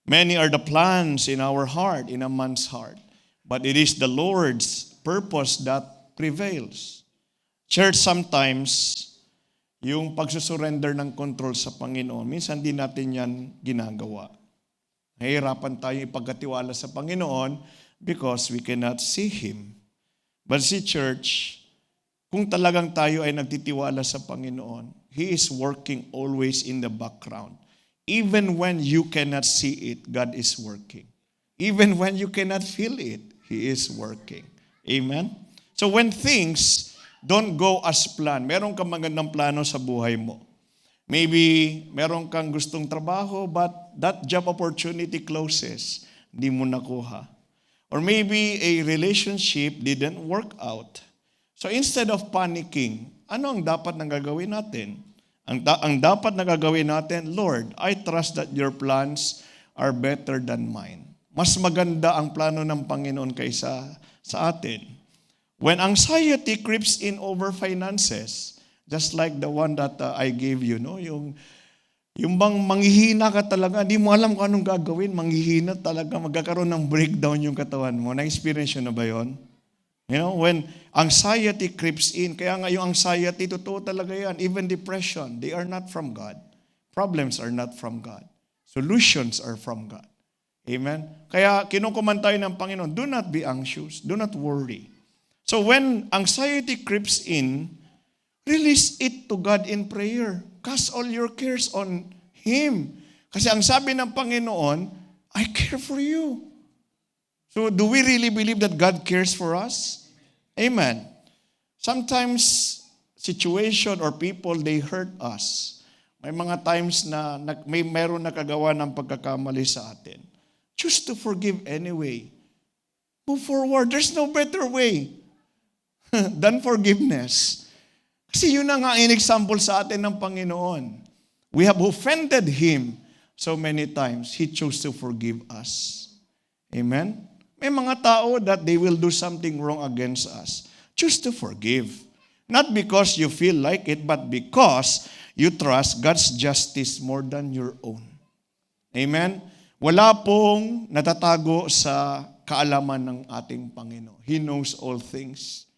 Many are the plans in our heart, in a man's heart. But it is the Lord's purpose that prevails. Church, sometimes, yung pagsusurrender ng control sa Panginoon, minsan di natin yan ginagawa. Nahihirapan tayo ipagkatiwala sa Panginoon because we cannot see Him. But see, church, kung talagang tayo ay nagtitiwala sa Panginoon, He is working always in the background. Even when you cannot see it, God is working. Even when you cannot feel it, He is working. Amen? So when things don't go as planned, meron kang magandang plano sa buhay mo. Maybe meron kang gustong trabaho, but that job opportunity closes. Hindi mo nakuha. Or maybe a relationship didn't work out. So instead of panicking, ano ang dapat na gagawin natin? Ang dapat na gagawin natin, Lord, I trust that your plans are better than mine. Mas maganda ang plano ng Panginoon kaysa sa atin. When anxiety creeps in over finances, just like the one that I gave you, no? Yung bang manghihina ka talaga, hindi mo alam kung anong gagawin, manghihina talaga, magkakaroon ng breakdown yung katawan mo. Na-experience yun na ba yun? When anxiety creeps in, kaya nga yung anxiety, totoo talaga yan. Even depression, they are not from God. Problems are not from God. Solutions are from God. Amen? Kaya kinukuman tayo ng Panginoon, do not be anxious, do not worry. So when anxiety creeps in, release it to God in prayer. Cast all your cares on Him. Kasi ang sabi ng Panginoon, I care for you. So do we really believe that God cares for us? Amen. Sometimes, situation or people, they hurt us. May mga times na meron nakagawa ng pagkakamali sa atin. Choose to forgive anyway. Move forward. There's no better way than forgiveness. Kasi yun na nga ang example sa atin ng Panginoon. We have offended Him so many times. He chose to forgive us. Amen? May mga tao that they will do something wrong against us. Choose to forgive. Not because you feel like it, but because you trust God's justice more than your own. Amen? Wala pong natatago sa kaalaman ng ating Panginoon. He knows all things.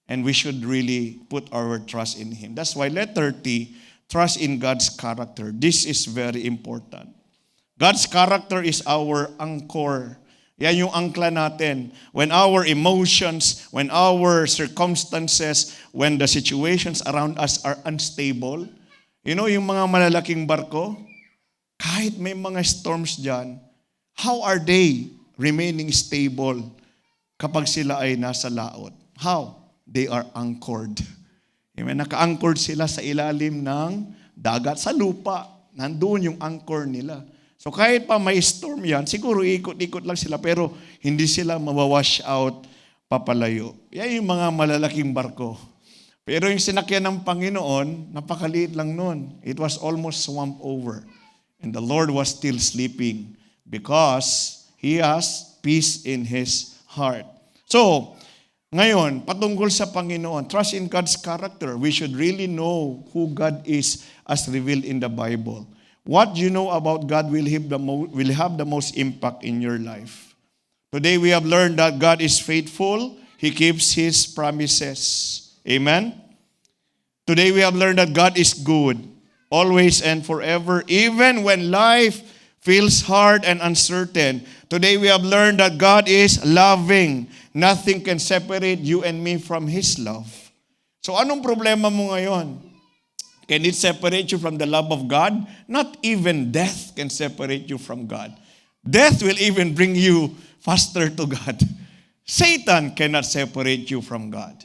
And we should really put our trust in Him. That's why letter T, trust in God's character. This is very important. God's character is our anchor. Yan yung angkla natin. When our emotions, when our circumstances, when the situations around us are unstable, you know yung mga malalaking barko, kahit may mga storms dyan, how are they remaining stable kapag sila ay nasa laot? How? They are anchored. Amen? Naka-anchored sila sa ilalim ng dagat, sa lupa. Nandun yung anchor nila. So kahit pa may storm yan, siguro ikot-ikot lang sila pero hindi sila mawawash out papalayo. Yan yung mga malalaking barko. Pero yung sinakyan ng Panginoon, napakaliit lang nun. It was almost swamped over. And the Lord was still sleeping because He has peace in His heart. So, ngayon, patungkol sa Panginoon, trust in God's character. We should really know who God is as revealed in the Bible. What you know about God will have the most impact in your life. Today we have learned that God is faithful. He keeps His promises. Amen? Today we have learned that God is good, always and forever, even when life feels hard and uncertain. Today we have learned that God is loving. Nothing can separate you and me from His love. So anong problema mo ngayon? Can it separate you from the love of God? Not even death can separate you from God. Death will even bring you faster to God. Satan cannot separate you from God.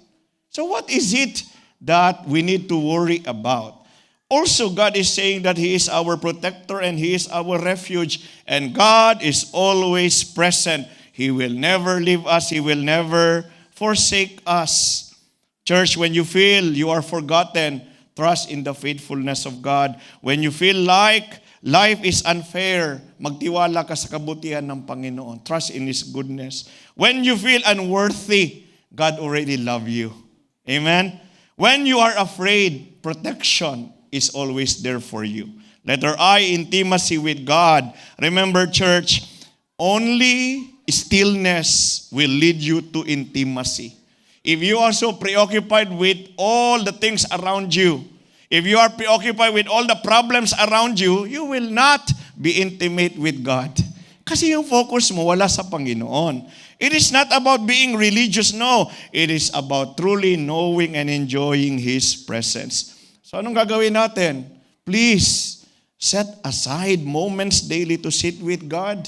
So what is it that we need to worry about? Also, God is saying that He is our protector and He is our refuge. And God is always present. He will never leave us. He will never forsake us. Church, when you feel you are forgotten, trust in the faithfulness of God. When you feel like life is unfair, magtiwala ka sa kabutihan ng Panginoon. Trust in His goodness. When you feel unworthy, God already loves you. Amen? When you are afraid, protection is always there for you. Letter I, intimacy with God. Remember, church, only stillness will lead you to intimacy. If you are so preoccupied with all the things around you, if you are preoccupied with all the problems around you, you will not be intimate with God. Kasi yung focus mo wala sa Panginoon. It is not about being religious, no. It is about truly knowing and enjoying His presence. So anong gagawin natin? Please, set aside moments daily to sit with God.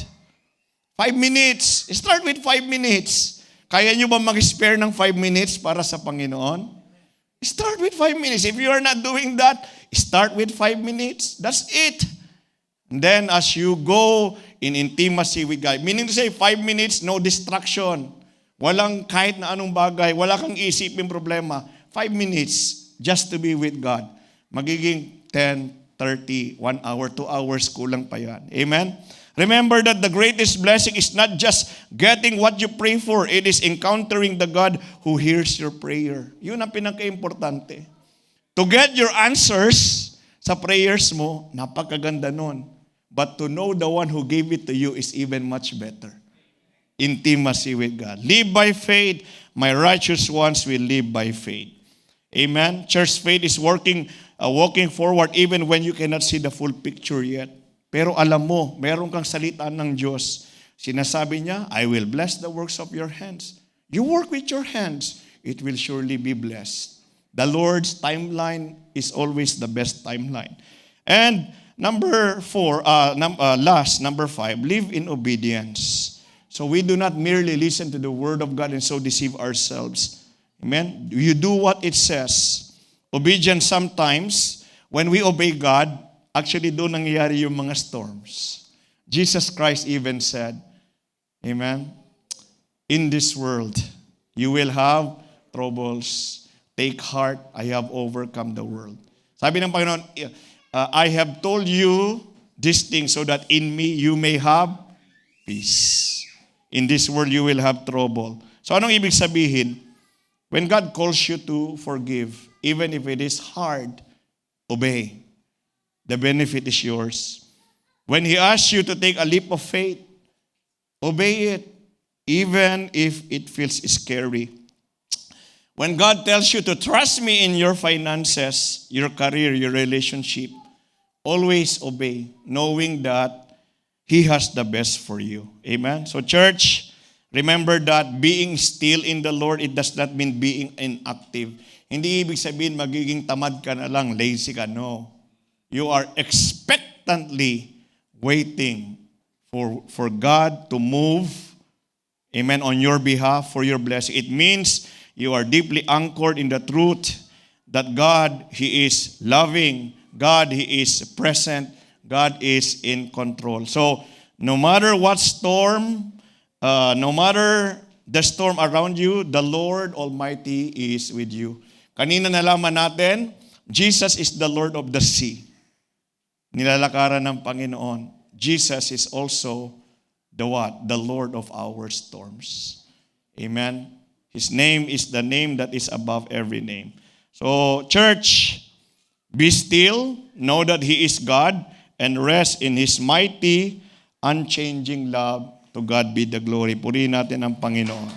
5 minutes. Start with 5 minutes. Kaya nyo ba mag-spare ng 5 minutes para sa Panginoon? Start with 5 minutes. If you are not doing that, start with 5 minutes. That's it. And then as you go in intimacy with God, meaning to say 5 minutes, no distraction. Walang kahit na anong bagay, wala kang isipin problema. 5 minutes just to be with God. Magiging 10, 30, 1 hour, 2 hours, kulang pa yan. Amen? Remember that the greatest blessing is not just getting what you pray for. It is encountering the God who hears your prayer. Yun ang pinaka-importante. To get your answers sa prayers mo, napakaganda nun. But to know the one who gave it to you is even much better. Intimacy with God. Live by faith. My righteous ones will live by faith. Amen? Church faith is walking forward even when you cannot see the full picture yet. Pero alam mo, meron kang salita ng Diyos. Sinasabi niya, I will bless the works of your hands. You work with your hands, it will surely be blessed. The Lord's timeline is always the best timeline. And number 5, live in obedience. So we do not merely listen to the word of God and so deceive ourselves. Amen? You do what it says. Obedience sometimes, when we obey God, actually, doon nangyayari yung mga storms. Jesus Christ even said, amen, in this world, you will have troubles. Take heart, I have overcome the world. Sabi ng Panginoon, I have told you these things so that in me you may have peace. In this world, you will have trouble. So anong ibig sabihin? When God calls you to forgive, even if it is hard, obey. The benefit is yours. When He asks you to take a leap of faith, obey it, even if it feels scary. When God tells you to trust me in your finances, your career, your relationship, always obey, knowing that He has the best for you. Amen? So church, remember that being still in the Lord, it does not mean being inactive. Hindi ibig sabihin magiging tamad ka na lang, lazy ka. No. You are expectantly waiting for God to move, amen, on your behalf for your blessing. It means you are deeply anchored in the truth that God, He is loving. God, He is present. God is in control. So, no matter what storm, no matter the storm around you, the Lord Almighty is with you. Kanina nalaman natin, Jesus is the Lord of the sea. Nilalakaran ng Panginoon. Jesus is also the what? The Lord of our storms. Amen. His name is the name that is above every name. So, church, be still, know that He is God, and rest in His mighty, unchanging love. To God be the glory. Purihin natin ang Panginoon.